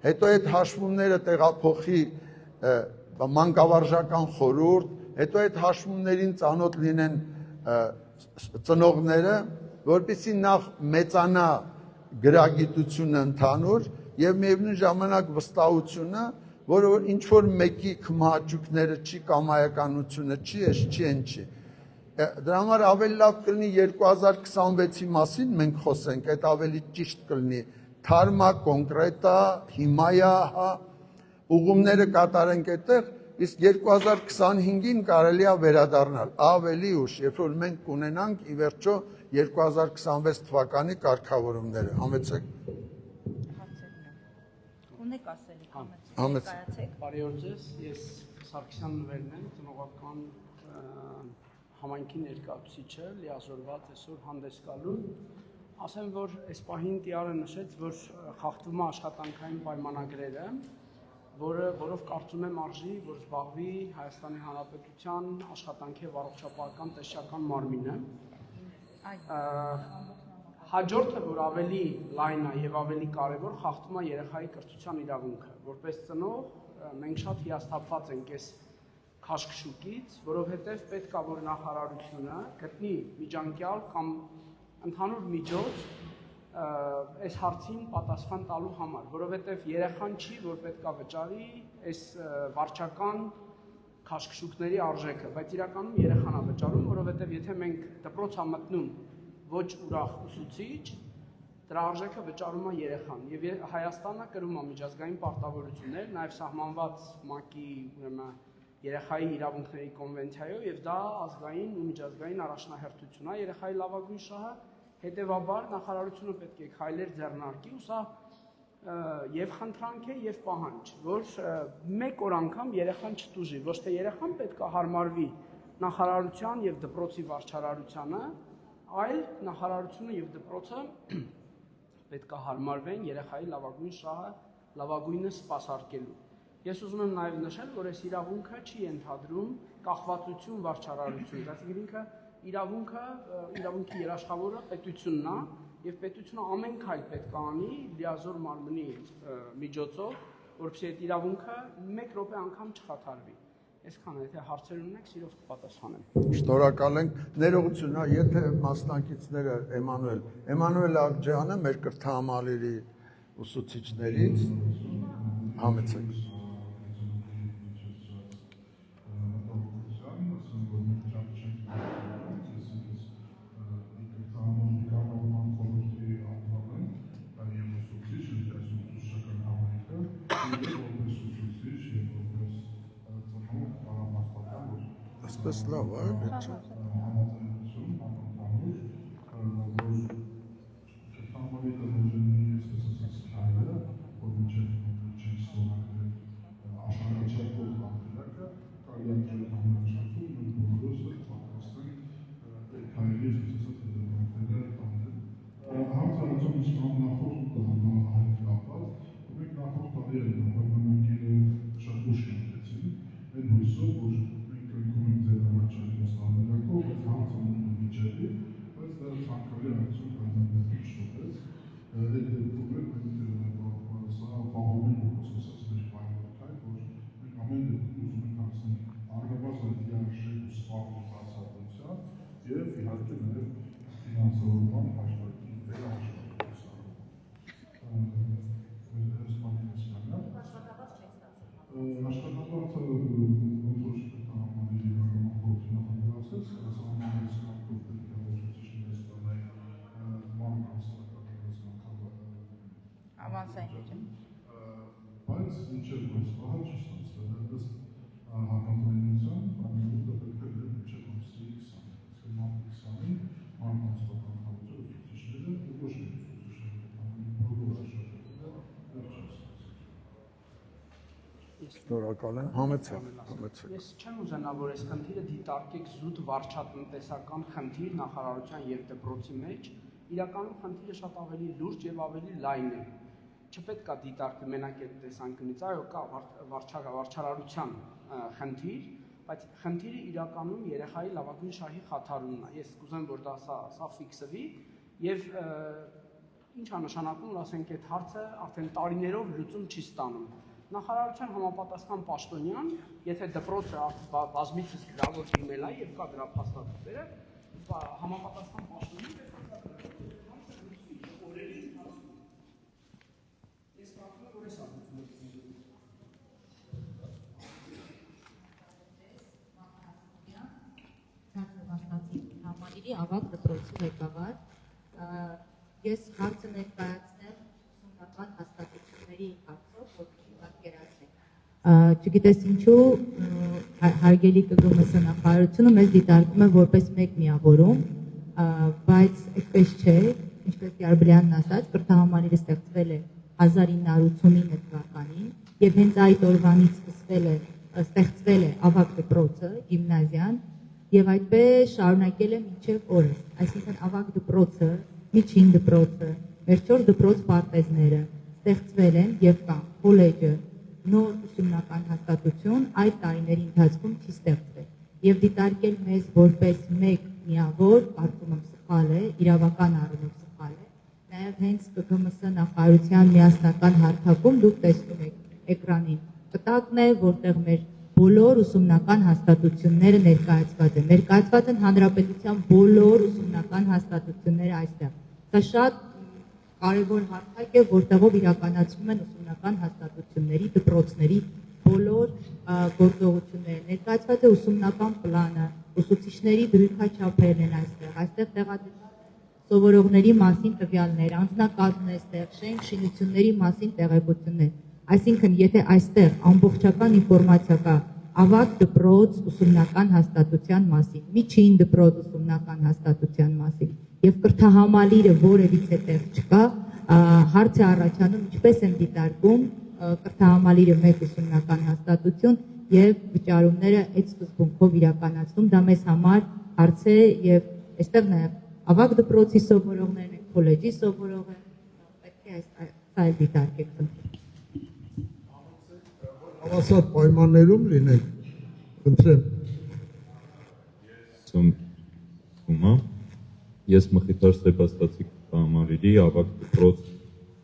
հետո այդ հաշվումները տեղափոխի մանկավարժական խորհուրդ, հետո այդ հաշվումներին ծանոթ լինեն ծնողները, որպեսզի նախ մեծանա գրագիտությունը ընդհանուր եւ միևնույն ժամանակ վստահությունը, որը ինչ որ մեկի քմահաճույքները չի, կամայականությունը չի, չի։ Դրա համար ավելի լավ կլինի 2026-ի մասին մենք խոսենք, այդ ավելի ճիշտ կլինի, թարմա, կոնկրետա, հիմայա, ուղումները կատարենք այդտեղ, իսկ 2025-ին կարելի է վերադառնալ ավելի ուշ, երբ որ մենք կունենանք ի վերջո 2026 թվականի կարգավորումները, համեցեք։ Ունեք ասելիք, համեցեք։ Բարի օր ձեզ, ես Սարգսյան Նվերն եմ, տնօրական համայնքի ներկայացուցիչը, լիազորված այսօր հանդես գալու։ Ասեմ, որ այս պահին տիարը նշեց, որ խախտվում է աշխատանքային պայմանագրերը, որով կարծում եմ արժի, որ զբաղվի Հայաստանի Հանրապետության աշխատանքի եւ առողջապահական տեսչական մարմինը։ Հաջորդը, որ ավելի լայն է եւ ավելի կարեւոր, խախտում է երեխայի կրթության իրավունքը։ Որպես ծնող մենք շատ հիասթափված ենք այս քաշքշուկից, որովհետեւ պետք է որ նախարարությունը գտնի միջանկյալ կամ ընդհանուր միջոց այս հարցին պատասխան տալու համար, որովհետև երեխան չի, որ պետք է վճարի այս վարչական քաշքշուկների արժեքը, բայց իրականում երեխան է վճարում, որովհետև եթե մենք դպրոց է մտնում ոչ ուրախ ուսուցիչ, դրա արժեքը վճարում է երեխան, եւ Հայաստանը կրում է միջազգային պարտավորություններ, նաեւ սահմանված ՄԱԿ-ի, ուրեմն երեխայի իրավունքների կոնվենցիայով, եւ դա ազգային ու միջազգային առաջնահերթություն է երեխայի լավագույն շահը, հետեւաբար նախարարությունը պետք է քայլեր ձեռնարկի ու սա եւ խնդրանք է եւ պահանջ, որ մեկ օր անգամ երեխան չտուժի, ոչ թե երեխան պետք է հարմարվի նախարարության եւ դպրոցի վարչարարությանը, այլ նախարարությունը եւ դպրոցը պետք է հարմարվեն երեխայի լավագույն շահը լավագույնը սպասարկելու։ Ես ուզում եմ նաև նշել, որ այս իրավունքը չի ենթադրում կախվածություն վարչարարություն, այսինքն ինքը իրավունքի երաշխավորը պետությունն է եւ պետությունը ամեն քայլ պետք է անի լիազոր մարմնի միջոցով, որպեսզի այդ իրավունքը 1 րոպե անգամ չխաթարվի։ Այսքանը, եթե հարցեր ունեք, սիրով կպատասխանեմ։ Շնորհակալ ենք։ Ներողություն, եթե մասնակիցները Էմանուել Աղջյանը մեր կրթահամալիրի ուսուցիչներից համեցեք։ Այսպես լավ է, չէ՞։ Բայց ինչեւ այս պահը չի ստացվել, ըստ համաձայնության, ամենուր պետք է դրել ինչեւ ամսի 20-ին, մարտի 20-ին մարմնասպական խաղացող ուսուցիչները ու ոչ միայն ուսուցիչները, բոլոր աշխատողները վերջին ստացել։ Շնորհակալ եմ, համեցեք։ Ես չեմ ուզենա, որ այս խնդիրը դիտարկեք զուտ վարչատնտեսական խնդիր նախարարության եւ դպրոցի մեջ, իրականում խնդիրը շատ ավելի լուրջ եւ ավելի լայն է։ Չպետք է դիտարկել մենակ այդ տեսանկյունից, այո, կա վարչարարության խնդիր, բայց խնդիրը իրականում երեխայի լավագույն շահի խաթարումն է։ Ես կուզեմ, որ դա սա ֆիքսվի եւ ինչ է նշանակում, որ ասենք այդ հարցը արդեն տարիներով լուծում չի ստանում։ Նախարարության համապատասխան պաշտոնյան, եթե դպրոցը բազմիցս գրավոր դիմել է եւ կա դրա փաստաթղթերը, համապատասխան պաշտոնյան ավագ դպրոցի ղեկավար, ես հարցը ներկայացնեմ ուսումնական հաստատությունների հարցով, որպեսզի պատկերացնենք։ Չգիտես ինչու հարգելի ԿԳՄՍ նախարարությունը մեզ դիտարկում է որպես մեկ միավորում, բայց այդպես չէ, ինչպես Յարբլյանն ասաց, կրթահամալիրը ստեղծվել է 1989 թվականին եւ հենց այդ օրվանից ստեղծվել է ավագ դպրոցը, գիմնազիան, եւ այդպես շարունակել է մինչեւ օրս, այսինքն ավագ դպրոցը, միջին դպրոցը, մեր 4 դպրոց պարտեզները ստեղծվել են եւ կան քոլեջը, նոր ուսումնական հաստատություն այդ տարիների ընթացքում չի ստեղծվել եւ դիտարկել մեզ որպես մեկ միավոր, կարծում եմ սխալ է, իրավական առումով սխալ է, նաեւ հենց ԿԳՄՍ նախարարության միասնական հարթակում դուք տեսնում եք էկրանին կտակն է, որտեղ մեր բոլոր ուսումնական հաստատությունները ներկայացված են հանրապետության բոլոր ուսումնական հաստատությունները այստեղ։ Սա շատ կարևոր հարթակ է, որտեղով իրականացվում են ուսումնական հաստատությունների, դպրոցների բոլոր գործողությունները։ Ներկայացված է ուսումնական պլանը, ուսուցիչների դրույքաչափերն են այստեղ տեղադրված սովորողների մասին տվյալներ, անձնակազմն է այստեղ, շենք շինությունների մասին տեղեկություններ։ Այսինքն, եթե այստեղ ամբողջական ինֆորմացիա կա ավագ դպրոց ուսումնական հաստատության մասին, միջին դպրոց ուսումնական հաստատության մասին եւ կրթահամալիրը որևիցե տեղ չկա, հարց է առաջանում ինչպես են դիտարկում կրթահամալիրը մեկ ուսումնական հաստատություն եւ վճարումները այդ սկզբունքով իրականացնում, դա մեզ համար հարց է եւ այստեղ նաեւ ավագ դպրոցի սովորողներն են, քոլեջի սովորողը, պետք է այլ դիտարկեք։ Հավասար պայմաններում լինեք, խնդրեմ։ Ես Մխիթար Սեբաստացի համալիրի ավագ դպրոց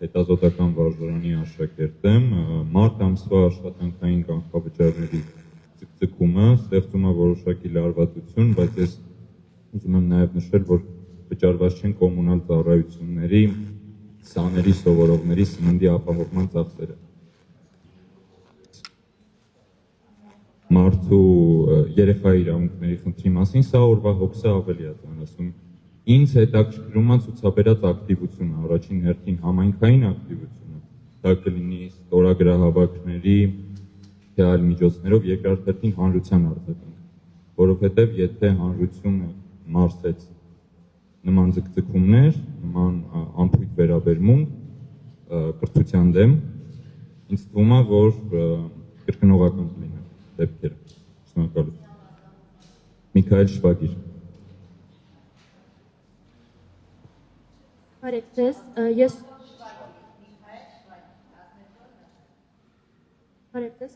հետազոտական վարժարանի աշակերտ եմ, մարտ ամսվա աշխատանքային կանխավճարների ձգձգումը ստեղծում է որոշակի լարվածություն, բայց ես ուզում եմ նաև նշել, որ վճարված չեն կոմունալ ծառայությունների, սաների սովորողների սննդի ապահովման ծախսերը։ Մարդու երեխայի իրավունքների խնդրի մասին սա օրվա հոգսը ավելի է ասում։ Ինձ հետաքրքրում է ցուցաբերած ակտիվությունը, առաջին հերթին համայնքային ակտիվությունը, դա կլինի ստորագրահավաքների, թե այլ միջոցներով, երկրորդ հերթին հանրության արձագանքը, որովհետև եթե հանրությունը մարսեց նման ձգձգումներ, նման անփույթ վերաբերմունք կրթության դեմ, ինձ թվում է, որ կրկնողական կլինի դեպքերը։ Շնորհակալություն։ Միքայել Շվագիր։ Բարև ձեզ,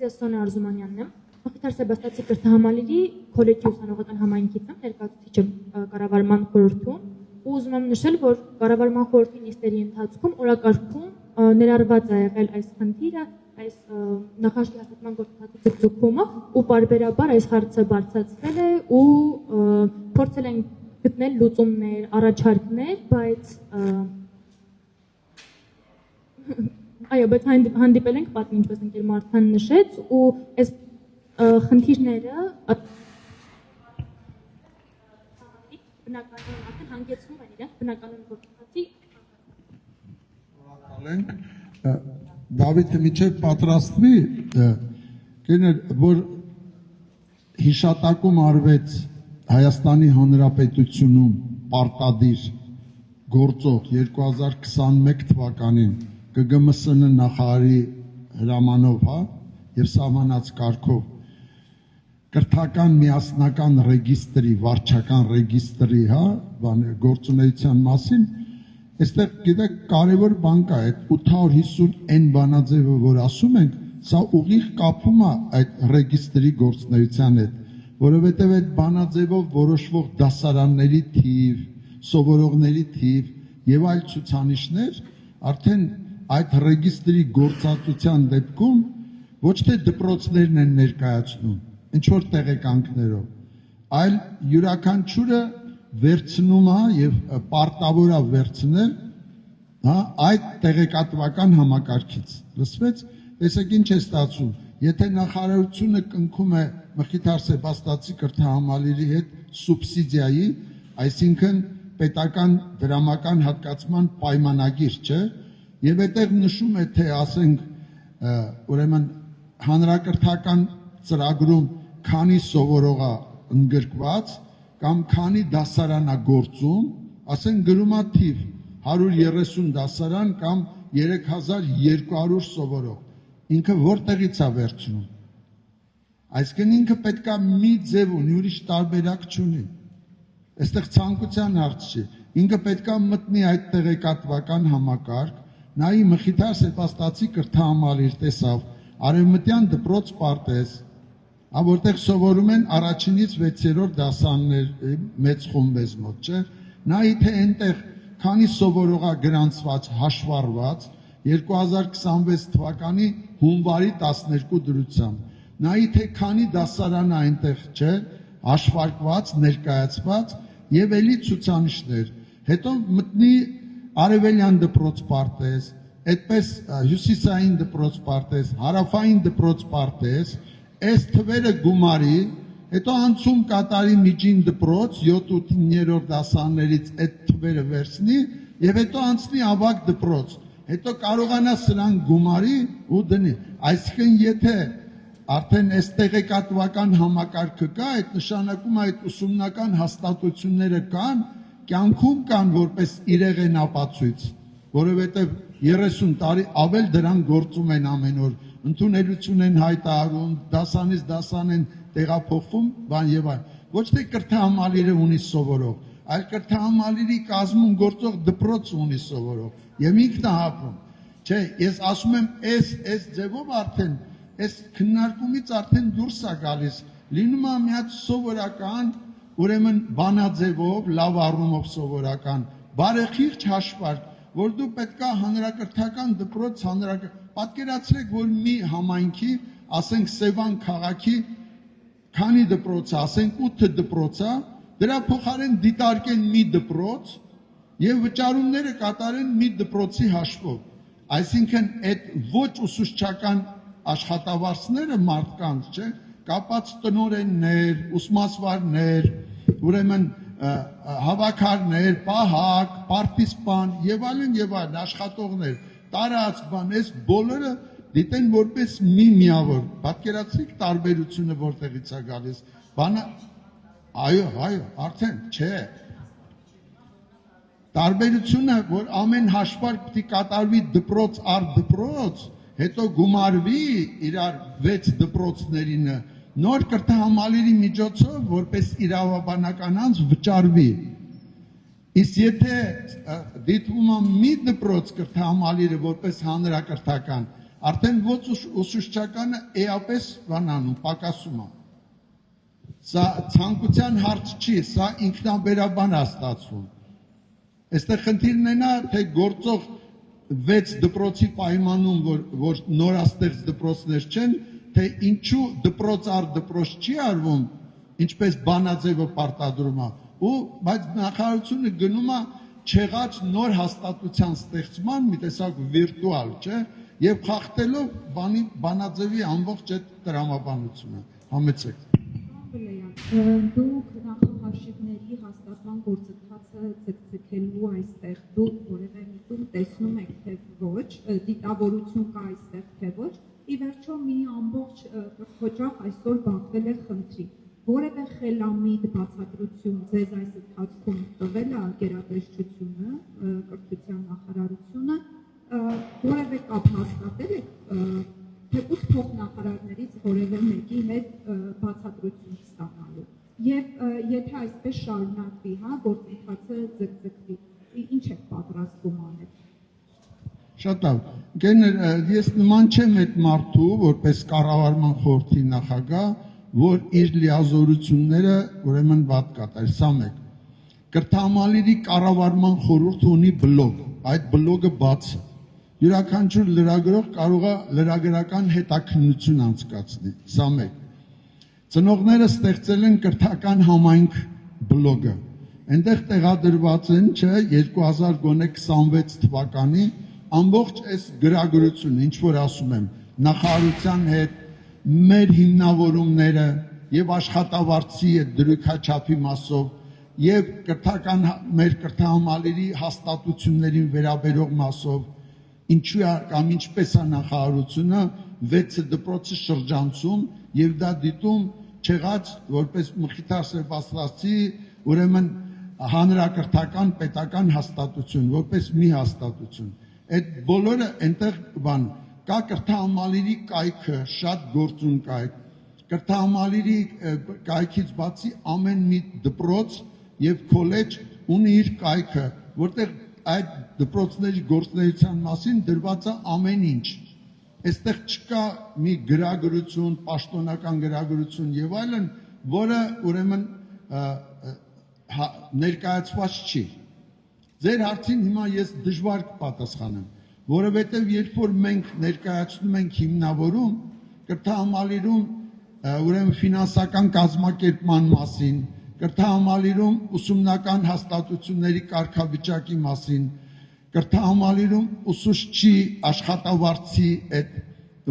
ես Սոնա Արզումանյանն եմ, Մխիթար Սեբաստացի կրթահամալիրի քոլեջի ուսանողական համայնքից եմ, ներկայացուցիչ եմ կառավարման խորհրդում, ու ուզում եմ նշել, որ կառավարման խորհրդի նիստերի ընթացքում օրակարգում ներառված է եղել այս խնդիրը, այս նախարարի հաստատման գործընթացի ձգձգումը, ու պարբերաբար այս հարցը բարձրացվել է ու փորձել են գտնել լուծումներ, առաջարկներ, բայց հանդիպել ենք պատմի, ինչպես ընկեր Մարթան նշեց, ու այս խնդիրները բնականon արդեն հանգեցնում են իրենք բնականon գործընթացի։ Շնորհակալ ենք։ Դավիթը միջև պատրաստվի, որ հիշատակում արվեց Հայաստանի Հանրապետությունում պարտադիր գործող 2021 թվականին ԿԳՄՍՆ նախարարի հրամանով, եւ սահմանած կարգով կրթական միասնական ռեգիստրի, վարչական ռեգիստրի, գործունեության մասին, այստեղ գիտեք կարևոր բան կա, այդ 850N բանաձևը, որ ասում ենք, սա ուղիղ կապում է այդ ռեգիստրի գործունեության հետ, որովհետև այդ բանաձևով որոշվող դասարանների թիվ, սովորողների թիվ եւ այլ ցուցանիշներ արդեն այդ ռեգիստրի գործածության դեպքում ոչ թե դպրոցներն են ներկայացնում, ինչ որ տեղեկանքներով, այլ յուրաքանչյուրը վերցնում է եւ պարտավոր է վերցնել այդ տեղեկատվական համակարգից։ Լսվեց, տեսեք ինչ է ստացվում, եթե նախարարությունը կնքում է Մխիթար Սեբաստացի կրթահամալիրի հետ սուբսիդիայի, այսինքն պետական դրամական հատկացման պայմանագիր, չէ, եւ այդտեղ նշում է, թե ասենք, ուրեմն հանրակրթական ծրագրում քանի սովորող է ընդգրկված կամ քանի դասարան է գործում, ասենք գրում է թիվ 130 դասարան կամ 3200 սովորող, ինքը որտեղից է վերցնում։ Այսինքն ինքը պետք է մի ձև ունի, ուրիշ տարբերակ չունի։ Այստեղ ցանկության հարց չի։ Ինքը պետք է մտնի այդ տեղեկատվական համակարգ, նայի Մխիթար Սեբաստացի կրթահամալիր տեսավ, արևմտյան դպրոց պարտեզ, որտեղ սովորում են առաջինից 6-րդ դասարանների մեծ խումբեզ մոտ, չէ։ Նայի թե այնտեղ քանի սովորողա գրանցված, հաշվառված 2026 թվականի հունվարի 12 դրությամբ, նայի թե քանի դասարան է այնտեղ, չէ, հաշվարկված, ներկայացված եւ էլի ցուցանիշներ, հետո մտնի արևելյան դպրոց պարտեզ, այդպես հյուսիսային դպրոց պարտեզ, հարավային դպրոց պարտեզ, այս թվերը գումարի, հետո անցում կատարի միջին դպրոց 7-8-րդ դասարաններից այդ թվերը վերցնի եւ հետո անցնի ավագ դպրոց, հետո կարողանա սրան գումարի ու դնի։ Այսինքն եթե արդեն այս տեղեկատվական համակարգը կա, այդ նշանակում է այդ ուսումնական հաստատությունները կան, կյանքում կան որպես իրեղեն ապացույց, որովհետև 30 տարի ավել դրան գործում են ամեն օր, ընդունելություն են հայտարարում, դասանից դասան են տեղափոխվում, բան եւ այլ։ Ոչ թե կրթահամալիրը ունի սովորող, այլ կրթահամալիրի կազմում գործող դպրոց ունի սովորող եւ ինքն է ապրում։ Չէ, ես ասում եմ, այս ձևով արդեն այս քննարկումից արդեն դուրս է գալիս, լինում է մի հատ սովորական, ուրեմն բանաձևով, լավ առումով սովորական, բարեխիղճ հաշվարկ, որ դու պետքա հանրակրթական դպրոց պատկերացրեք, որ մի համայնքի, ասենք Սևան քաղաքի քանի դպրոց է, ասենք 8 դպրոց է, դրա փոխարեն դիտարկեն մի դպրոց եւ վճարումները կատարեն մի դպրոցի հաշվով։ Այսինքն այդ ոչ ուսուցչական աշխատավարձները մարդկանց, չէ, կապած տնօրեններ, ուսմասվարներ, ուրեմն հավաքարներ, պահակ, պարտիզպան եւ այլն աշխատողներ, տարած բան, այս բոլորը դիտեն որպես մի միավոր։ Պատկերացրեք տարբերությունը որտեղից է գալիս։ Բանը այո, արդեն չէ։ Տարբերությունը, որ ամեն հաշվարկ պիտի կատարվի դպրոց առ դպրոց, հետո գումարվի իրար 6 դպրոցներինը, նոր կրթահամալիրի միջոցով, որպես իրավաբանական անձ վճարվի։ Իսկ եթե դիտվում է մի դպրոց կրթահամալիրը որպես հանրակրթական, արդեն ոչ ուսուցչականը էապես բանանում, պակասում է։ Սա ցանկության հարց չի, սա ինքնաբերաբան է ստացվում։ Այստեղ խնդիրն է նա, թե գործող 6 դպրոցի պայմանում, որ նորաստեղծ դպրոցներ չեն, թե ինչու դպրոց առ դպրոց չի արվում, ինչպես բանաձևը պարտադրում է, բայց նախարարությունը գնում է չեղած նոր հաստատության ստեղծման մի տեսակ վիրտուալ, չէ, եւ խախտելով բանաձևի ամբողջ այդ տրամաբանությունը։ Համեցեք։ Դուք նախահաշիվների հաստատման գործընթացը ձգձգելու այստեղ դուք որևէ միտում տեսնում եք, թե ոչ, դիտավորություն կա այստեղ, թե ոչ, ի վերջո մի ամբողջ կրթօջախ այսօր բախվել է խնդրի, որևէ խելամիտ բացատրություն ձեզ այս ընթացքում տվել է գերատեսչությունը, կրթության նախարարությունը, որևէ կապ հաստատել եք թեկուզ փոխնախարարներից որևէ մեկի հետ բացատրություն ստանալու։ Եվ եթե այսպես շարունակվի, գործընթացը ձգձգվի, ինչ եք պատրաստվում անել։ Շատ լավ։ Ես նման չեմ այդ մարդու, որպես կառավարման խորհրդի նախագահ, որ իր լիազորությունները ուրեմն վատ կատարի, սա մեկ։ Կրթահամալիրի կառավարման խորհուրդը ունի բլոգ, այդ բլոգը բաց է։ Յուրաքանչյուր լրագրող կարող է լրագրական հետաքննություն անցկացնի, սա մեկ։ Ծնողները ստեղծել են կրթական համայնք բլոգը։ Այնտեղ տեղադրված են, չէ, 2026 թվականի ամբողջ այս գրագրությունը, ինչ որ ասում եմ, նախարարության հետ, մեր հիմնավորումները եւ աշխատավարձի այդ դրույքաչափի մասով եւ մեր կրթահամալիրի հաստատություններին վերաբերող մասով, ինչու է կամ ինչպես է նախարարությունը 6 դպրոցի շրջանցում եւ դա դիտում չեղած որպես Մխիթար Սեբաստիացի ուրեմն հանրակրթական պետական հաստատություն, որպես մի հաստատություն։ Այդ բոլորը այնտեղ բան կա կրթահամալիրի կայքը, շատ գործուն կայք։ Կրթահամալիրի կայքից բացի ամեն մի դպրոց եւ քոլեջ ունի իր կայքը, որտեղ այդ դպրոցների գործունեության մասին դրված է ամեն ինչ։ Այստեղ չկա մի գրագրություն, պաշտոնական գրագրություն եւ այլն, որը ուրեմն ներկայացված չի։ Ձեր հարցին հիմա ես դժվար կպատասխանեմ, որովհետեւ երբ որ մենք ներկայացնում ենք հիմնավորում, կրթահամալիրում ուրեմն ֆինանսական կազմակերպման մասին, կրթահամալիրում ուսումնական հաստատությունների կարգավիճակի մասին, կրթահամալիրում ուսուցչի աշխատավարձի այդ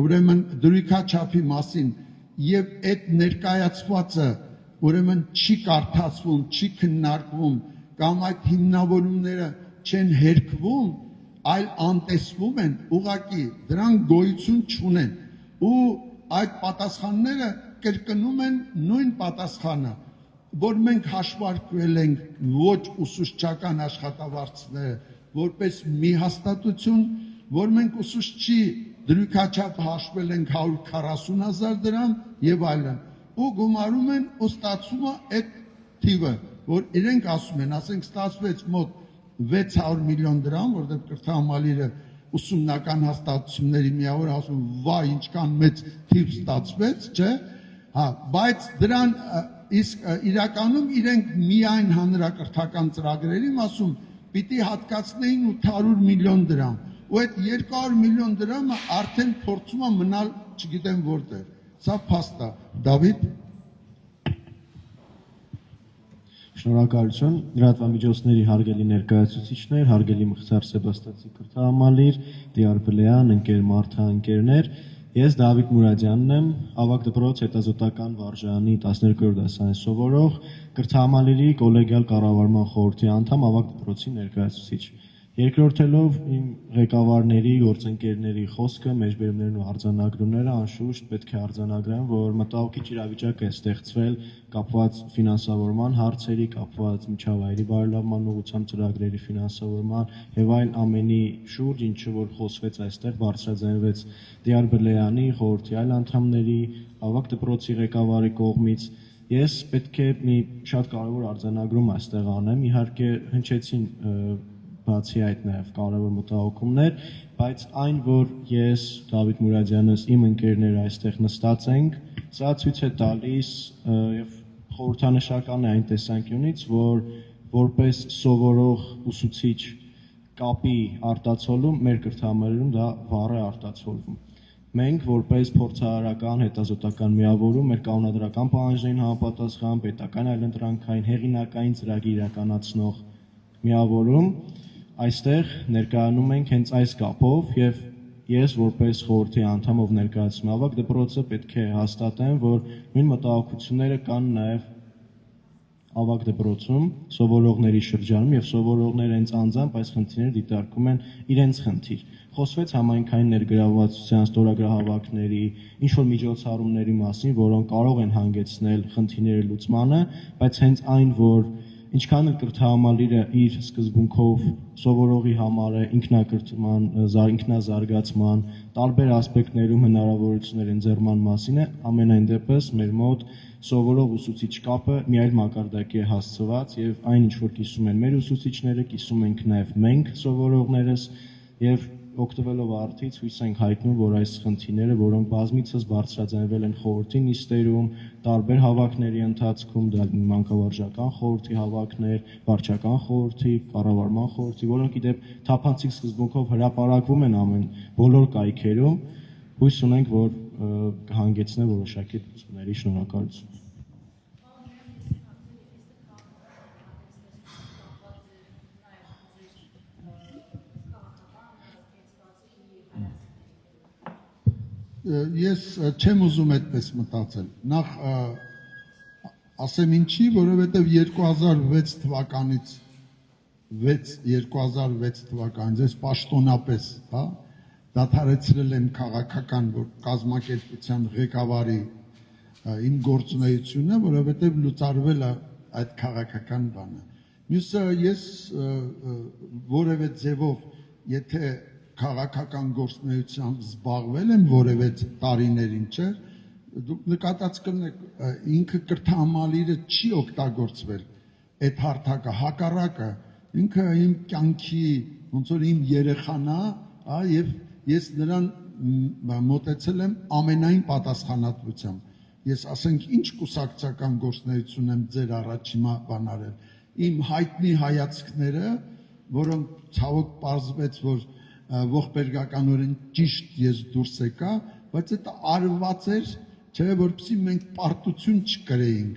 ուրեմն դրույքաչափի մասին եւ այդ ներկայացվածը ուրեմն չի կարդացվում, չի քննարկվում կամ այդ հիմնավորումները չեն հերկվում, այլ անտեսվում են, ուղղակի դրանք գոյություն չունեն ու այդ պատասխանները կրկնում են նույն պատասխանը, որ մենք հաշվարկվել ենք ոչ ուսուցչական աշխատավարձները որպես մի հաստատություն, որ մենք ուսուցչի դրույքաչափ հաշվել ենք 140,000 դրամ եւ այլն, ու գումարում են ու ստացվում է այդ թիվը, որ իրենք ասում են, ասենք ստացվեց մոտ 600 միլիոն դրամ, որտեղ կրթահամալիրը ուսումնական հաստատությունների միավոր ասում, վայ, ինչքան մեծ թիվ ստացվեց, չէ՞, հա, բայց դրան իսկ իրականում իրենք միայն հանրակրթական ծրագրերին ասում, պիտի հատկացնեին 800 միլիոն դրամ, ու այդ 200 միլիոն դրամը արդեն փորձում է մնալ, չգիտեմ որտեղ, սա փաստ է, Դավիթ։ Շնորհակալություն լրատվամիջոցների հարգելի ներկայացուցիչներ, հարգելի Մխիթար Սեբաստիացի կրթահամալիր, Դիարբլեյան, ընկեր Մարթա, ընկերներ, ես Դավիթ Մուրադյանն եմ, ավագ դպրոց հետազոտական վարժարանի 12-րդ դասարանի սովորող, կրթահամալիրի կոլեգիալ կառավարման խորհրդի անդամ, ավագ դպրոցի ներկայացուցիչ։ Երկրորդելով իմ ղեկավարների, գործընկերների խոսքը, մեջբերումներն ու արձանագրումները անշուշտ պետք է արձանագրեմ, որ մտահոգիչ իրավիճակ է ստեղծվել կապված ֆինանսավորման հարցերի, կապված միջավայրի բարելավման ուղղությամբ ծրագրերի ֆինանսավորման եւ այլ ամենի շուրջ, ինչը որ խոսվեց այստեղ, բարձրաձայնվեց Դիարբլեյանի խորհրդի այլ անդամների, ավագ դպրոցի ղեկավարի կողմից։ Ես պետք է մի շատ կարևոր արձանագրում այստեղ անեմ, իհարկե հնչեցին բացի այդ նաև կարևոր մտահոգումներ, բայց այն, որ ես Դավիթ Մուրադյանս իմ ընկերները այստեղ նստած ենք, սա ցույց է տալիս եւ խորհրդանշական է այն տեսանկյունից, որ որպես սովորող ուսուցիչ կապի արտացոլում մեր կրթահամալիրում դա վառ է արտացոլվում։ Մենք որպես փորձարարական հետազոտական միավորում մեր կանոնադրական պահանջներին համապատասխան պետական այլընտրանքային հեղինակային ծրագիր իրականացնող միավորում այստեղ ներկայանում ենք հենց այս կապով եւ ես որպես խորհրդի անդամ ով ներկայացնում ավագ դպրոցը պետք է հաստատեմ, որ նույն մտահոգությունները կան նաեւ ավագ դպրոցում սովորողների շրջանում եւ սովորողները հենց անձամբ այս խնդիրները դիտարկում են իրենց խնդիր։ Խոսվեց համայնքային ներգրավվածության ստորագրահավաքների, ինչ որ միջոցառումների մասին, որոնք կարող են հանգեցնել խնդիրների լուծմանը, բայց հենց այն, որ ինչքան կրթահամալիրը իր սկզբունքով սովորողի համար է ինքնակրթման, ինքնազարգացման, տարբեր ասպեկտներում հնարավորություններ ընձեռման մասին է, ամենայն դեպս մեր մոտ սովորող ուսուցիչ կապը մի այլ մակարդակի է հասցված եւ այն ինչ որ կիսում են մեր ուսուցիչները, կիսում ենք նաեւ մենք սովորողներս եւ օգտվելով արդից հույս ենք հայտնում, որ այս խնդիրները, որոնք բազմիցս բարձրաձայնվել են խորհրդի նիստերում, տարբեր հավաքների ընթացքում, դա մանկավարժական խորհրդի հավաքներ, վարչական խորհրդի, կառավարման խորհրդի, որոնք իդեպ թափանցիկ սկզբունքով հրապարակվում են բոլոր կայքերում, հույս ունենք, որ կհանգեցնեն որոշակի լուծումների։ Շնորհակալություն։ Ես չեմ ուզում այդպես մտածել։ Նախ ասեմ ինչի, որովհետև 2006 թվականից 2006 թվականից ես պաշտոնապես, հա, դադարեցրել եմ քաղաքական կազմակերպության ղեկավարի իմ գործունեությունը, որովհետև լուծարվել է այդ քաղաքական բանը։ Մյուսը ես որևէ ձևով, եթե քաղաքական գործունեությամբ զբաղվել եմ որևէ տարիներին, չէ, դուք նկատած կլինեք, ինքը կրթահամալիրը չի օգտագործվել այդ հարթակը, հակառակը, ինքը իմ կյանքի ոնց որ իմ երեխան է, եւ ես նրան մոտեցել եմ ամենայն պատասխանատվությամբ։ Ես ասենք ինչ կուսակցական գործունեություն եմ ձեր առաջ հիմա բանարել։ Իմ հայտնի հայացքները, որոնք ցավոք պարզվեց, որ ողբերգականորեն ճիշտ ես դուրս եկա, բայց դա արված էր, չէ, որպեսզի մենք պարտություն չկրեինք։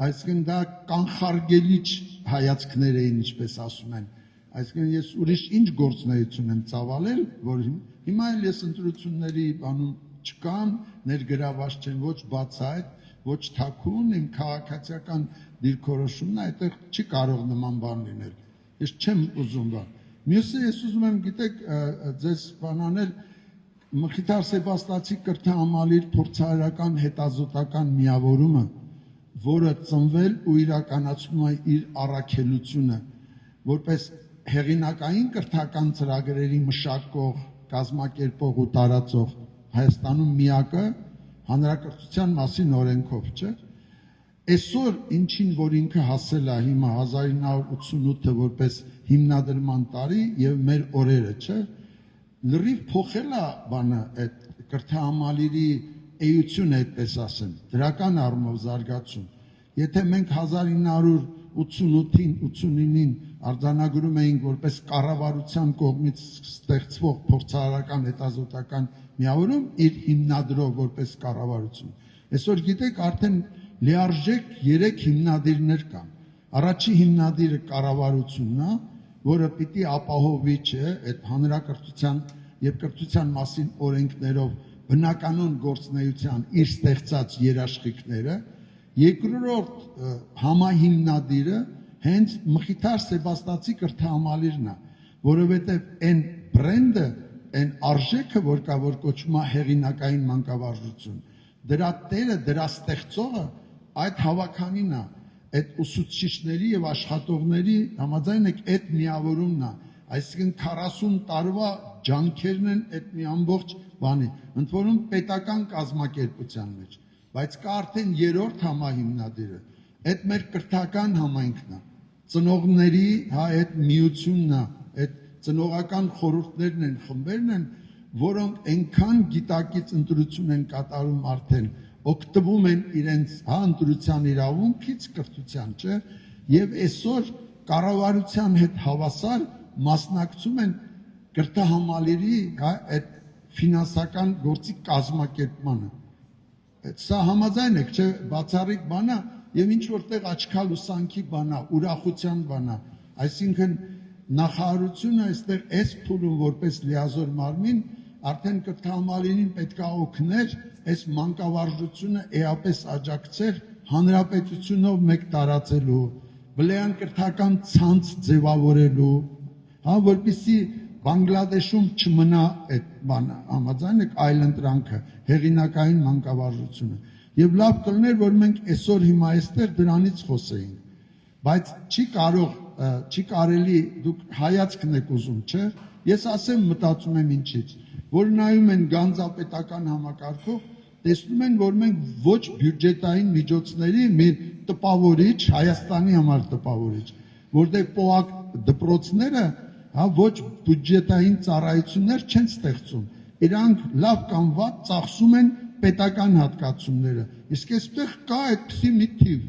Այսինքն դա կանխարգելիչ հայացքներ էին, ինչպես ասում են։ Այսինքն ես ուրիշ ինչ գործունեություն եմ ծավալել, որ հիմա էլ ես ընտրությունների բանում չկամ, ներգրաված չեմ ոչ բացահայտ, ոչ թաքուն, իմ քաղաքացիական դիրքորոշումն այդտեղ չի կարող նման բան լինել։ Ես չեմ ուզում բան։ Մյուսը ես ուզում եմ, գիտեք, ձեզ բանանել Մխիթար Սեբաստիացի կրթահամալիր փորձարարական հետազոտական միավորումը, որը ծնվել ու իրականացնում է իր առաքելությունը, որպես հեղինակային կրթական ծրագրերի մշակող, կազմակերպող ու տարածող Հայաստանում միակը հանրակրթության մասին օրենքով, չէ։ Այսօր ինչին որ ինքը հասել է հիմա 1988-ը որպես հիմնադրման տարի եւ մեր օրերը, չէ, լրիվ փոխել է բանը այդ կրթահամալիրի էությունը, այդպես ասեմ, դրական առումով զարգացում։ Եթե մենք 1988-ին, 89-ին արձանագրում էինք որպես կառավարության կողմից ստեղծվող փորձարարական հետազոտական միավորում իր հիմնադրով որպես կառավարություն, այսօր գիտեք արդեն լիարժեք 3 հիմնադիրներ կան։ Առաջի հիմնադիրը կառավարությունն է, որը պիտի ապահովի այդ հանրակրթության եւ կրթության մասին օրենքներով բնականոն գործնեության իր ստեղծած երաշխիքները, երկրորդ համահիմնադիրը հենց Մխիթար Սեբաստացի կրթահամալիրն է, որովհետեւ այն բրենդը, այն արժեքը, որ կա, որ կոչվում է հեղինակային մանկավարժություն, դրա տերը, դրա ստեղծողը այդ հավաքանին է, այդ ուսուցիչների եւ աշխատողների համաձայն եք այդ միավորումն է, այսինքն 40 տարվա ջանքերն են այդ մի ամբողջ բանի, ընդ որում պետական կազմակերպության մեջ, բայց կա արդեն երրորդ համահիմնադիրը, այդ մեր կրթական համայնքն է, ծնողների, այդ միությունն է, այդ ծնողական խորհուրդներն են, խմբերն են, որոնք այնքան գիտակից ընտրություն են կատարում արդեն, օգտվում են իրենց ընտրության իրավունքից կրթության, չէ, եւ այսօր կառավարության հետ հավասար մասնակցում են կրթահամալիրի այդ ֆինանսական գործի կազմակերպմանը։ Սա համաձայն եք, չէ, բացառիկ բան է եւ ինչ որտեղ աչքա լուսանքի բան է, ուրախության բան է, այսինքն նախարարությունը այստեղ այս փուլում որպես լիազոր մարմին արդեն կրթահամալիրին պետք է օգներ այս մանկավարժությունը էապես աջակցեր հանրապետությունով մեկ տարածելու, բլեան կրթական ցանց ձևավորելու, որպեսզի Բանգլադեշում չմնա այդ բանը, համաձայն եք այլընտրանքը, հեղինակային մանկավարժությունը։ Եվ լավ կլներ, որ մենք այսօր հիմա այստեղ դրանից խոսեինք, բայց չի կարելի, դուք հայացքն եք ուզում, չէ՞։ Ես ասեմ մտածում եմ ինչից, որ նայում են գանձապետական համակարգով, տեսնում են, որ մենք ոչ բյուջետային միջոցների մի տպավորիչ, Հայաստանի համար տպավորիչ, որտեղ պոակ դպրոցները ոչ բյուջետային ծառայություններ չեն ստեղծում, իրանք լավ կամ վատ ծախսում են պետական հատկացումները, իսկ այստեղ կա այդպիսի մի թիվ,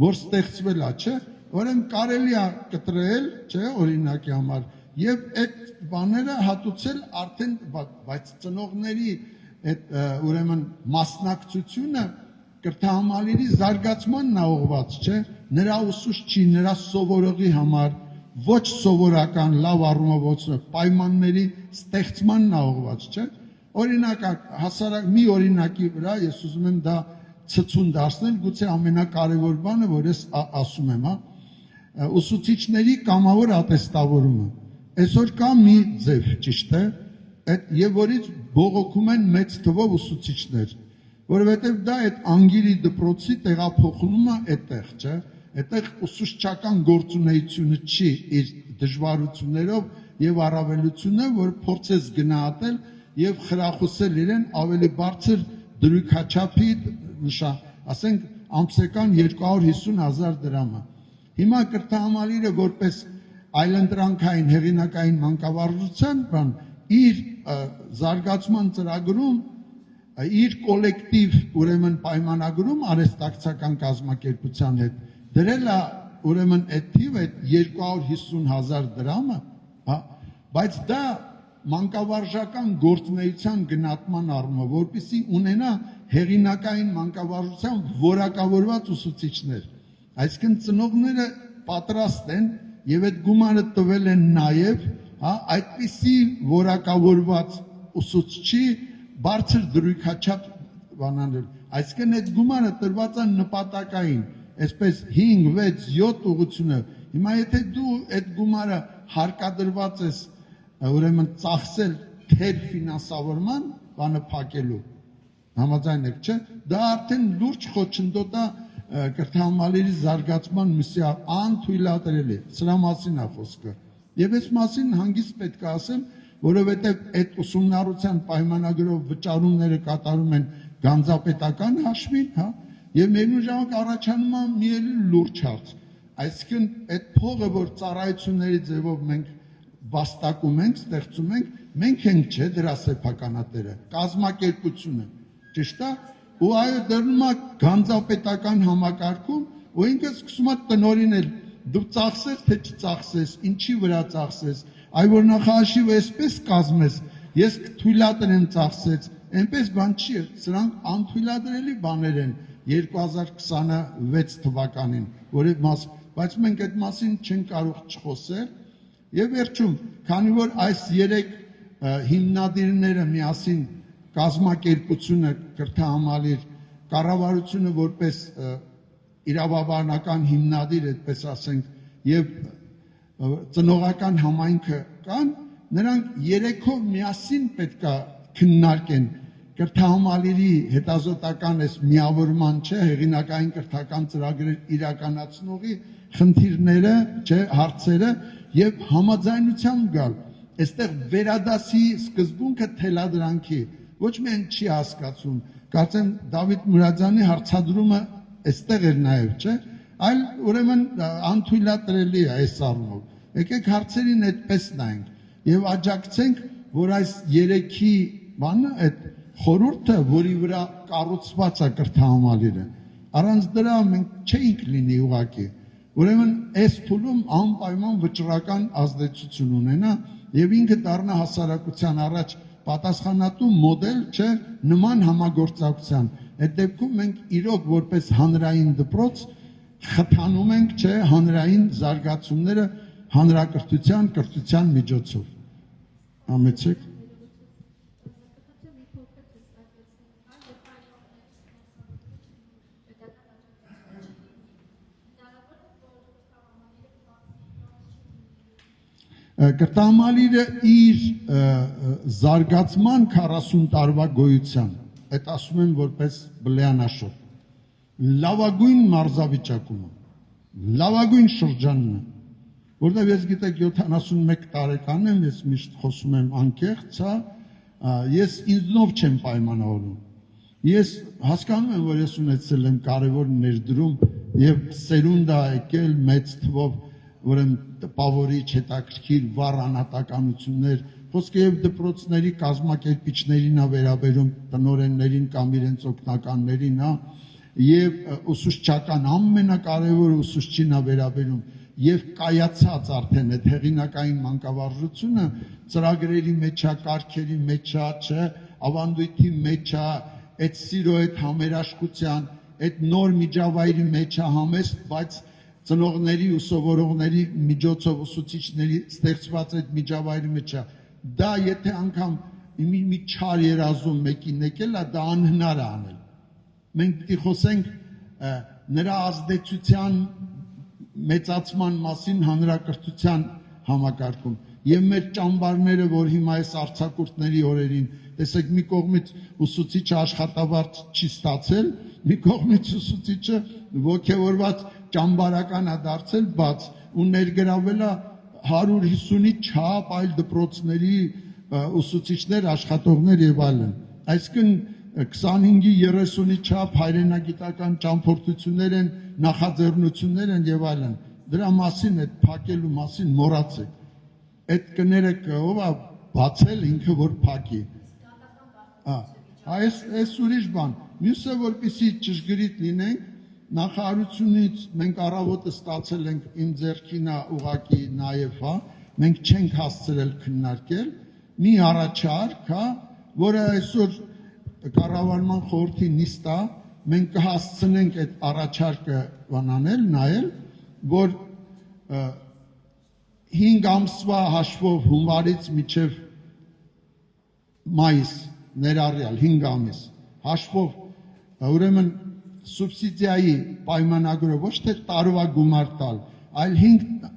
որ ստեղծվել է, չէ, որն կարելի է կտրել, չէ, օրինակի համար, եւ այդ բաները հատուցել արդեն, բայց ծնողների այդ ուրեմն մասնակցությունը կրթահամալիրի զարգացմանն է ուղղված, չէ, նրա ուսուցչի, նրա սովորողի համար ոչ սովորական լավ առումով պայմանների ստեղծմանն է ուղղված, չէ։ Օրինակ հասարակ մի օրինակի վրա ես ուզում եմ դա ցցուն դարձնել, գուցե ամենակարևոր բանը, որ ես ասում եմ, ուսուցիչների կամավոր ատեստավորումը։ Այսօր կա մի ձև, ճիշտ է, եւ որից բողոքում են մեծ թվով ուսուցիչներ, որովհետեւ դա այդ անգիրի դպրոցի տեղափոխումը այդտեղ, չէ։ Այդտեղ ուսուցչական գործունեությունը չի իր դժվարություններով եւ առավելությունը, որ փորձես գնահատել եւ խրախուսել իրեն ավելի բարձր դրույքաչափի նշան, ասենք ամսական 250,000 դրամը։ Հիմա կրթահամալիրը որպես այլընտրանքային հեղինակային մանկավարժության բան իր զարգացման ծրագրում իր կոլեկտիվ ուրեմն պայմանագրում արհեստակցական կազմակերպության հետ դրել է ուրեմն այդ թիվը 250,000 դրամը, բայց դա մանկավարժական գործունեության գնահատման առումով, որպեսզի ունենա հեղինակային մանկավարժության որակավորված ուսուցիչներ, այսինքն ծնողները պատրաստ են եւ այդ գումարը տվել են նաեւ այդպիսի որակավորված ուսուցչի բարձր դրույքաչափ բանանել, այսինքն այդ գումարը տրված է նպատակային, այսպես 5, 6, 7 ուղղությունը, հիմա եթե դու այդ գումարը հարկադրված ես ուրեմն ծախսել թեր ֆինանսավորման բանը փակելու, համաձայն եք, չէ, դա արդեն լուրջ խոչընդոտ է կրթահամալիրի զարգացման միսի անթույլատրելի, սրա մասին է խոսքը։ Եվ այս մասին հանգիստ պետք է ասեմ, որովհետև այդ ուսումնառության պայմանագրով վճարումները կատարում են գանձապետական հաշվին, Եվ միևնույն ժամանակ առաջանում է մի էլի լուրջ հարց։ Այսինքն այդ փողը, որ ծառայությունների ձևով մենք վաստակում ենք, ստեղծում ենք, մենք ենք չէ դրա սեփականատերը, կազմակերպությունը, ճիշտ է։ Ու այո, դառնում է գանձապետական համակարգում, ու ինքը սկսում է տնօրինել, դու ծախսես թե չծախսես, ինչի վրա ծախսես, այ որ նախարարի այսպես կազմես, ես թույլատրեմ ծախսեց, այնպես բան չի, սրանք անթույլատրելի բաներ են 2026 թվականին, բայց մենք այդ մասին չենք կարող չխոսել։ Եվ վերջում, քանի որ այս 3 հիմնադիրները միասին կազմակերպությունը կրթահամալիր, կառավարությունը որպես իրավաբանական հիմնադիր, այդպես ասենք, եւ ծնողական համայնքը կան, նրանք 3-ով միասին պետք է քննարկեն կրթահամալիրի հետազոտական այս միավորման չէ, հեղինակային կրթական ծրագրեր իրականացնողի խնդիրները, չէ, հարցերը եւ համաձայնությամբ գալ։ Այստեղ վերադասի սկզբունքը թելադրանքի ոչ միայն չի հասկացում, կարծեմ Դավիթ Մուրադյանի հարցադրումը այստեղ էր նաեւ, չէ, այլ ուրեմն անթույլատրելի է այս առումով։ Եկեք հարցերին այդպես նայենք եւ աջակցենք, որ այս 3-ի բանը այդ խորհուրդը, որի վրա կառուցված է կրթահամալիրը, առանց դրա մենք չէինք լինի ուղղակի։ Ուրեմն այս փուլում անպայման վճռական ազդեցություն ունենա եւ ինքը դառնա հասարակության առաջ պատասխանատու մոդել, չէ, նման համագործակցության։ Այդ դեպքում մենք իրոք որպես հանրային դպրոց խթանում ենք, չէ, հանրային զարգացումները հանրակրթության, կրթության միջոցով։ Ամեցեք։ Կրթահամալիրը իր զարգացման 40 տարվա գոյության, այդ ասում եմ որպես բլեանաշոր, լավագույն մարզավիճակում, լավագույն շրջանն է, որտեղ ես գիտեք 71 տարեկան եմ, ես միշտ խոսում եմ անկեղծ, ես ինձնով չեմ պայմանավորում, ես հասկանում եմ, որ ես ունեցել եմ կարևոր ներդրում եւ սերունդ է եկել մեծ թվով ուրեմն տպավորիչ, հետաքրքիր վառ անհատականություններ, խոսքը եւ դպրոցների կազմակերպիչներին է վերաբերում, տնօրեններին կամ իրենց օգնականներին, եւ ուսուցչական ամենակարևորը ուսուցչին է վերաբերում եւ կայացած արդեն այդ հեղինակային մանկավարժությունը ծրագրերի մեջ է, կարգերի մեջ է, չէ, ավանդույթի մեջ է, այդ սիրո, այդ համերաշխության, այդ նոր միջավայրի մեջ է համեստ, բայց ծնողների ու սովորողների միջոցով ուսուցիչների ստեղծված այդ միջավայրի մեջ է, դա եթե անգամ մի չար երազում մեկին եկել է, դա անհնար է անել։ Մենք պիտի խոսենք նրա ազդեցության մեծացման մասին հանրակրթության համակարգում եւ մեր ճամբարները, որ հիմա այս արձակուրդների օրերին, տեսեք, մի կողմից ուսուցիչը աշխատավարձ չի ստացել, մի կողմից ուսուցիչը ոգևորված ճամբարական է դարձել բաց ու ներգրավել է 150-ից չափ այլ դպրոցների ուսուցիչներ, աշխատողներ եւ այլն։ Այսինքն 25-ի 30-ի չափ հայրենագիտական ճամփորդություններ են, նախաձեռնություններ են եւ այլն։ Դրա մասին, այդ փակելու մասին մոռացեք։ Այդ կներեք ով է բացել ինքը որ փակի։ Այս ուրիշ բան։ Մյուսը որպեսզի ճշգրիտ լինենք, նախարարությունից մենք առավոտը ստացել ենք իմ ձեռքին ուղակի նաև, մենք չենք հասցրել քննարկել մի առաջարկ, որը այսօր կառավարման խորհրդի նիստ է, մենք կհասցնենք այդ առաջարկը բանանել, նայել, որ 5 ամսվա հաշվով հունվարից մինչև մայիս ներառյալ 5 ամիս հաշվով ուրեմն սուբսիդիայի պայմանագրով ոչ թե տարվա գումար տալ, այլ 5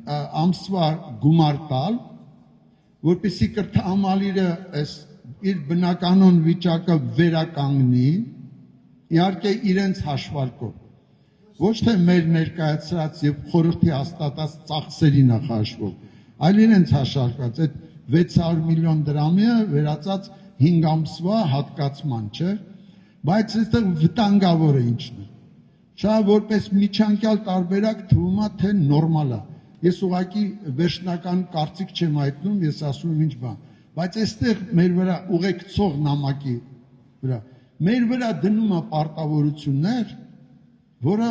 ամսվա գումար տալ, որպեսզի կրթահամալիրը իր բնականոն վիճակը վերականգնի, իհարկե իրենց հաշվարկով, ոչ թե մեր ներկայացրած եւ խորհրդի հաստատած ծախսերի նախաշվով, այլ իրենց հաշվարկված այդ 600 միլիոն դրամը վերածած 5 ամսվա հատկացման, չէ՞, բայց այստեղ վտանգավորը ինչն է։ Շա որպես միջանկյալ տարբերակ թվում է թե նորմալ է։ Ես ուղղակի վերջնական կարծիք չեմ հայտնում, ես ասում եմ ինչ բան, բայց այստեղ մեր վրա ուղեկցող նամակի վրա մեր վրա դնում է պարտավորություններ, որը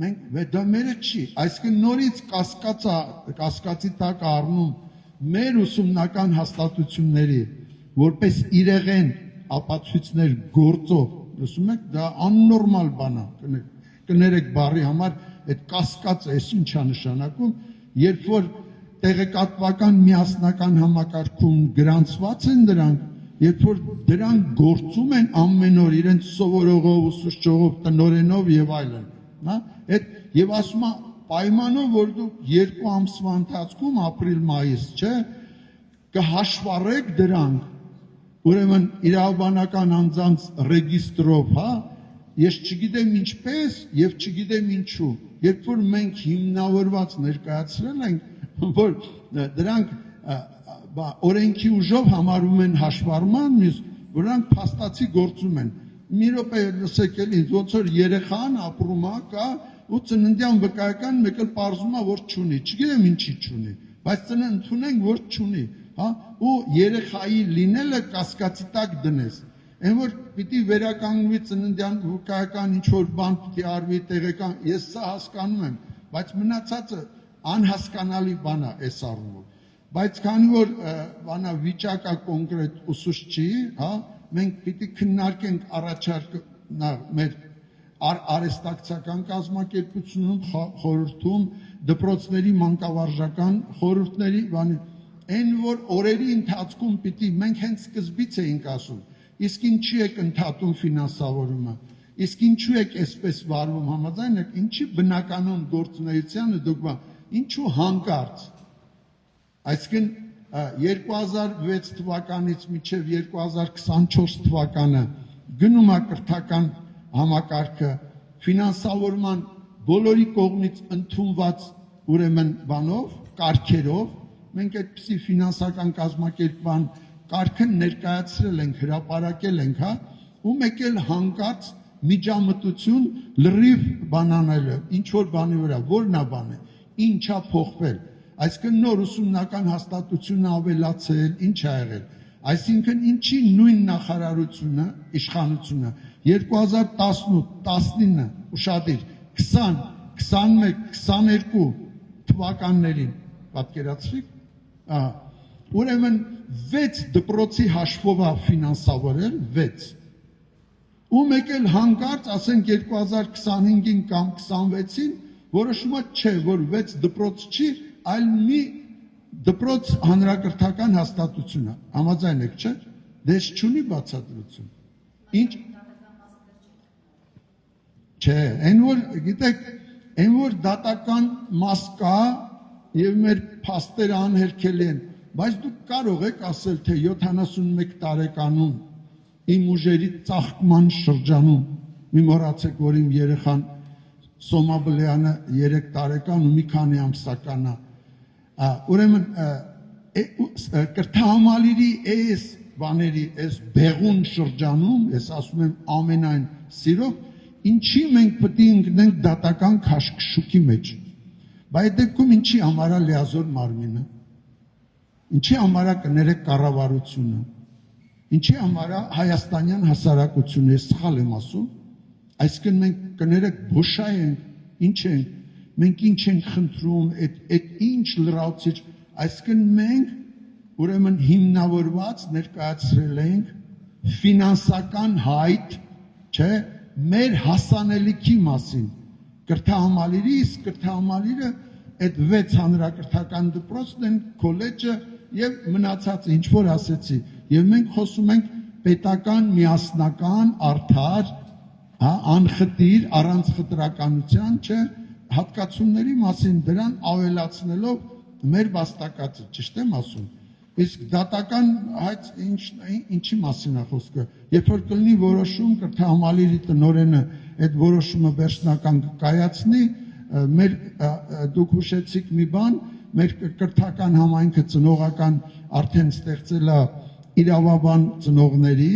մենք դա մերը չի, այսինքն նորից կասկածի տակ առնում մեր ուսումնական հաստատությունների որպես իրեղեն ապացույցներ գործող, լսում եք, դա աննորմալ բան է, կներեք բառի համար, այդ կասկածը էս ինչ է նշանակում, երբ որ տեղեկատվական միասնական համակարգում գրանցված են դրանք, երբ որ դրանք գործում են ամեն օր իրենց սովորողով, ուսուցչողով, տնօրենով եւ այլն, հա, այդ եւ ասում է պայմանով, որ դուք 2 ամսվա ընթացքում ապրիլ-մայիս, չէ, կհաշվառեք դրանք, ուրեմն իրավաբանական անձանց ռեգիստրով, հա, ես չգիտեմ ինչպես եւ չգիտեմ ինչու, երբ որ մենք հիմնավորված ներկայացրել ենք, որ դրանք օրենքի ուժով համարվում են հաշվառման, որոնք փաստացի գործում են։ Մի րոպե լսեք էլի, ոնց որ երեխան ապրում է, կա ու ծննդյան վկայական մեկ էլ պարզում է, որ չունի, չգիտեմ ինչի չունի, բայց ընդունենք, որ չունի, հա, ու երեխայի լինելը կասկածի տակ դնես։ Այն որ պիտի վերականգնվի ծննդյան վկայական ինչ որ բան պիտի արվի տեղեկան, ես սա հասկանում եմ, բայց մնացածը անհասկանալի բան է այս առումով։ Բայց քանի որ բանա վիճակա կոնկրետ ուսուցչի, հա, մենք պիտի քննարկենք առաջարկը մեր արհեստակցական կազմակերպությունում, խորհրդում, դպրոցների մանկավարժական խորհուրդների, բանի, այն որ օրերի ընթացքում պիտի մենք հենց սկզբից էինք ասում, իսկ ինչի եք ընդհատում ֆինանսավորումը, իսկ ինչու եք այսպես վարվում, համաձայն եք, ինչի բնականon գործունեությանը դուք ինչու հանկարծ, այսինքն 2006 թվականից մինչև 2024 թվականը գնում է կրթական համակարգը ֆինանսավորման բոլորի կողմից ընդունված ուրեմն բանով, կարգերով, մենք այդպիսի ֆինանսական կազմակերպման կարգը ներկայացրել ենք, հրապարակել ենք, հա, ու մեկ էլ հանկարծ միջամտություն լրիվ բանանելը, ինչ որ բանի վրա, որն է բանը, ինչա փոխվել, այսինքն նոր ուսումնական հաստատությունը ավելացել, ինչ ա եղել, այսինքն ինչի նույն նախարարությունը, իշխանությունը 2018, 19, ուշադիր, 20, 21, 22 թվականներին, պատկերացրիք, ուրեմն 6 դպրոցի հաշվով է ֆինանսավորել, 6, ու մեկ էլ հանկարծ, ասենք 2025-ին կամ 26-ին, որոշումը չէ, որ 6 դպրոց չի, այլ մի դպրոց հանրակրթական հաստատություն է, համաձայն եք, չէ, դες չունի բացատրություն, ինչ, չէ, այն որ, գիտեք, այն որ դատական մաս կա, և մեր փաստերը անհերքելի են, բայց դուք կարող եք ասել, թե 71 տարեկանում իմ ուժերի ծաղկման շրջանում, մի մոռացեք, որ իմ երեխան Սոմաբլյանը 3 տարեկան ու մի քանի ամսական է, ուրեմն կրթահամալիրի այս բաների, այս բեղուն շրջանում, ես ասում եմ ամենայն սիրով, ինչի մենք պետք է ընկնենք դատական քաշքշուկի մեջ, բայց դեպքում ինչի համար է լիազոր մարմինը, ինչի համար է կներեք կառավարությունը, ինչի համար է հայաստանյան հասարակությունը, ես սխալ եմ ասում, այսինքն մենք կներեք բոշայ ենք, ինչ ենք, մենք ինչ ենք խնդրում, այդ ինչ լրացիչ, այսինքն մենք ուրեմն հիմնավորված ներկայացրել ենք ֆինանսական հայտ, չէ, մեր հասանելիքի մասին, կրթահամալիրի, իսկ կրթահամալիրը այդ 6 հանրակրթական դպրոցն են, քոլեջը եւ մնացածը, ինչ որ ասեցի, եւ մենք խոսում ենք պետական միասնական արդար, հա, անխտիր, առանց խտրականության, չէ, հատկացումների մասին դրան ավելացնելով մեր վաստակածը, ճիշտ եմ ասում, իսկ դատական հայց ինչի մասին է խոսքը, երբ որ կլինի որոշում կրթահամալիրի տնօրենը այդ որոշումը վերջնական կայացնի, մեր դուք հուշեցիք մի բան, մեր կրթական համայնքը ծնողական արդեն ստեղծել է իրավաբան ծնողների,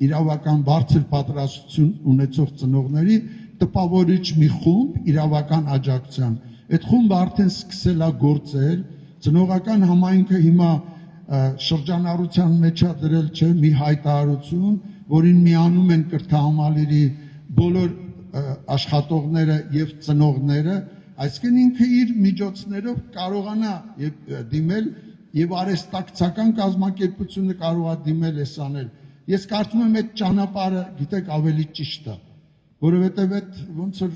իրավական բարձր պատրաստություն ունեցող ծնողների տպավորիչ մի խումբ իրավական աջակցության։ Այդ խումբը արդեն սկսել է գործել, ծնողական համայնքը հիմա շրջանառության մեջ է դրել չէ մի հայտարարություն, որին միանում են կրթահամալիրի բոլոր աշխատողները եւ ծնողները, այսինքն ինքը իր միջոցներով կարողանա դիմել եւ արհեստակցական կազմակերպությունը կարող է դիմել էս անել։ Ես կարծում եմ այդ ճանապարհը, գիտեք, ավելի ճիշտ է, որովհետեւ այդ ոնց որ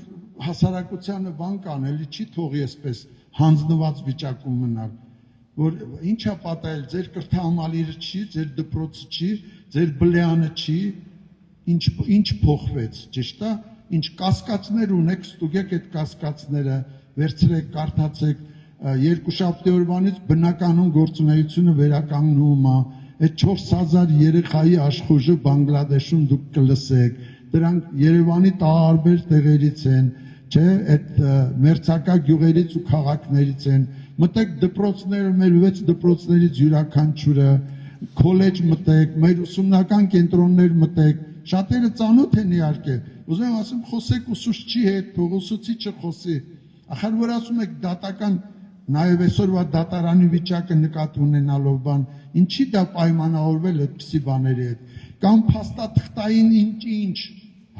հասարակությանը բան կան, էլի չի թողի այսպես հանձնված վիճակում մնալ, որ ինչա պատահել, ձեր կրթահամալիրը չի, ձեր դպրոցը չի, ձեր բլեանը չի, ինչ փոխվեց, ճիշտ է, ինչ կասկածներ ունեք, ստուգեք այդ կասկածները, վերցրեք, կարդացեք, երկուշաբթի օրվանից բնականon գործունեությունը վերականգնում է, այդ 4000 երեխայի աշխուժը Բանգլադեշում դուք կլսեք, դրանք Երևանի տարբեր տեղերից են, չէ, այդ մերձակա գյուղերից ու քաղաքներից են, մտեք դպրոցները, մեր 6 դպրոցներից յուրաքանչյուրը, քոլեջ մտեք, մեր ուսումնական կենտրոններ մտեք, շատերը ծանոթ են իհարկե, ուզում եմ ասեմ, խոսեք ուսուցչի հետ, թող ուսուցիչը խոսի, ախր որ ասում եք դատական, նաև այսօրվա դատարանի վիճակը նկատի ունենալով բան, ինչի դա պայմանավորվել այդպիսի բաների հետ, կամ փաստաթղթային ինչ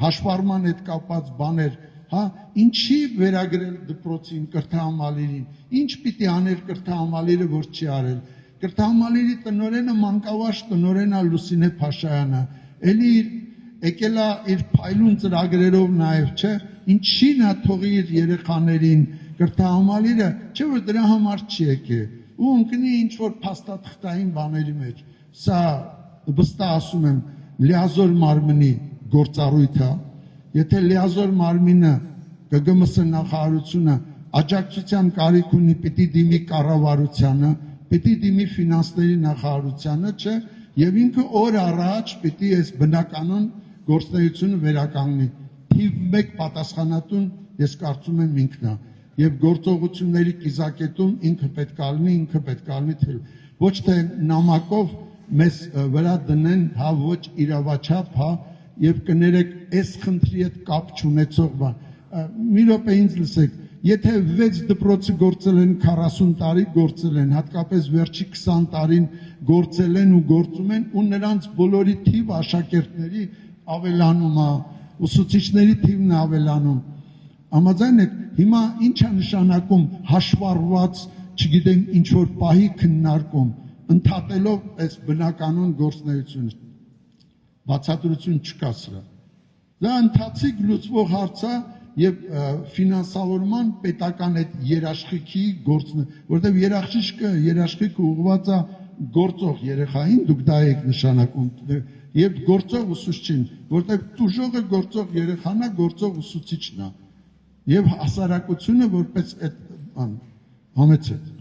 հաշվառման հետ կապված բաներ, հա, ինչի վերագրել դպրոցին, կրթահամալիրին, ինչ պիտի աներ կրթահամալիրը, որ չի արել, կրթահամալիրի տնօրենը մանկավարժ տնօրենը Լուսինե Փաշայանը, էլի եկել է իր փայլուն ծրագրերով նաև, չէ, ինչի՞ն է թողի իր երեխաներին կրթահամալիրը, չէ որ դրա համար չի եկել, ու ընկնի ինչ որ փաստաթղթային բաների մեջ, սա վստահ ասում եմ, լիազոր մարմնի գործառույթ է, եթե լիազոր մարմինը ԿԳՄՍ նախարարությունը աջակցության կարիք ունի, պիտի դիմի կառավարությանը, պիտի դիմի ֆինանսների նախարարությանը, չէ, եւ ինքը օր առաջ պիտի այս բնականon գործունեությունը վերականգնի։ Թիվ 1 պատասխանատուն ես կարծում եմ ինքն է, եւ գործողությունների կիզակետում ինքը պետք է լինի թել։ Ոչ թե նամակով մեզ վրա դնեն, հա, ոչ իրավաչափ, հա, եւ կներեք այս խնդրի հետ կապ չունեցող բան։ Մի րոպե ինձ լսեք, եթե 6 դպրոցը գործել են 40 տարի գործել են, հատկապես վերջի 20 տարին գործել են ու գործում են, ու նրանց բոլորի թիվ աշակերտների ավելանում է, ուսուցիչների թիվն է ավելանում։ Համաձայն եք, հիմա ինչ է նշանակում հաշվառված, չգիտեմ, ինչ որ պահի քննարկում, ընդհատելով այս բնականon գործունեությունը։ Բացատրություն չկա սրա։ Դա ընթացիկ լուծվող հարց է եւ ֆինանսավորման պետական այդ երաշխիքի գործն, որտեղ երաշխիքը ուղղված է գործող երեխային, դուք դա եք նշանակում, եւ գործող ուսուցչին, որտեղ տուժողը գործող երեխան է, գործող ուսուցիչն է, եւ հասարակությունը որպես այդ բան համեցեք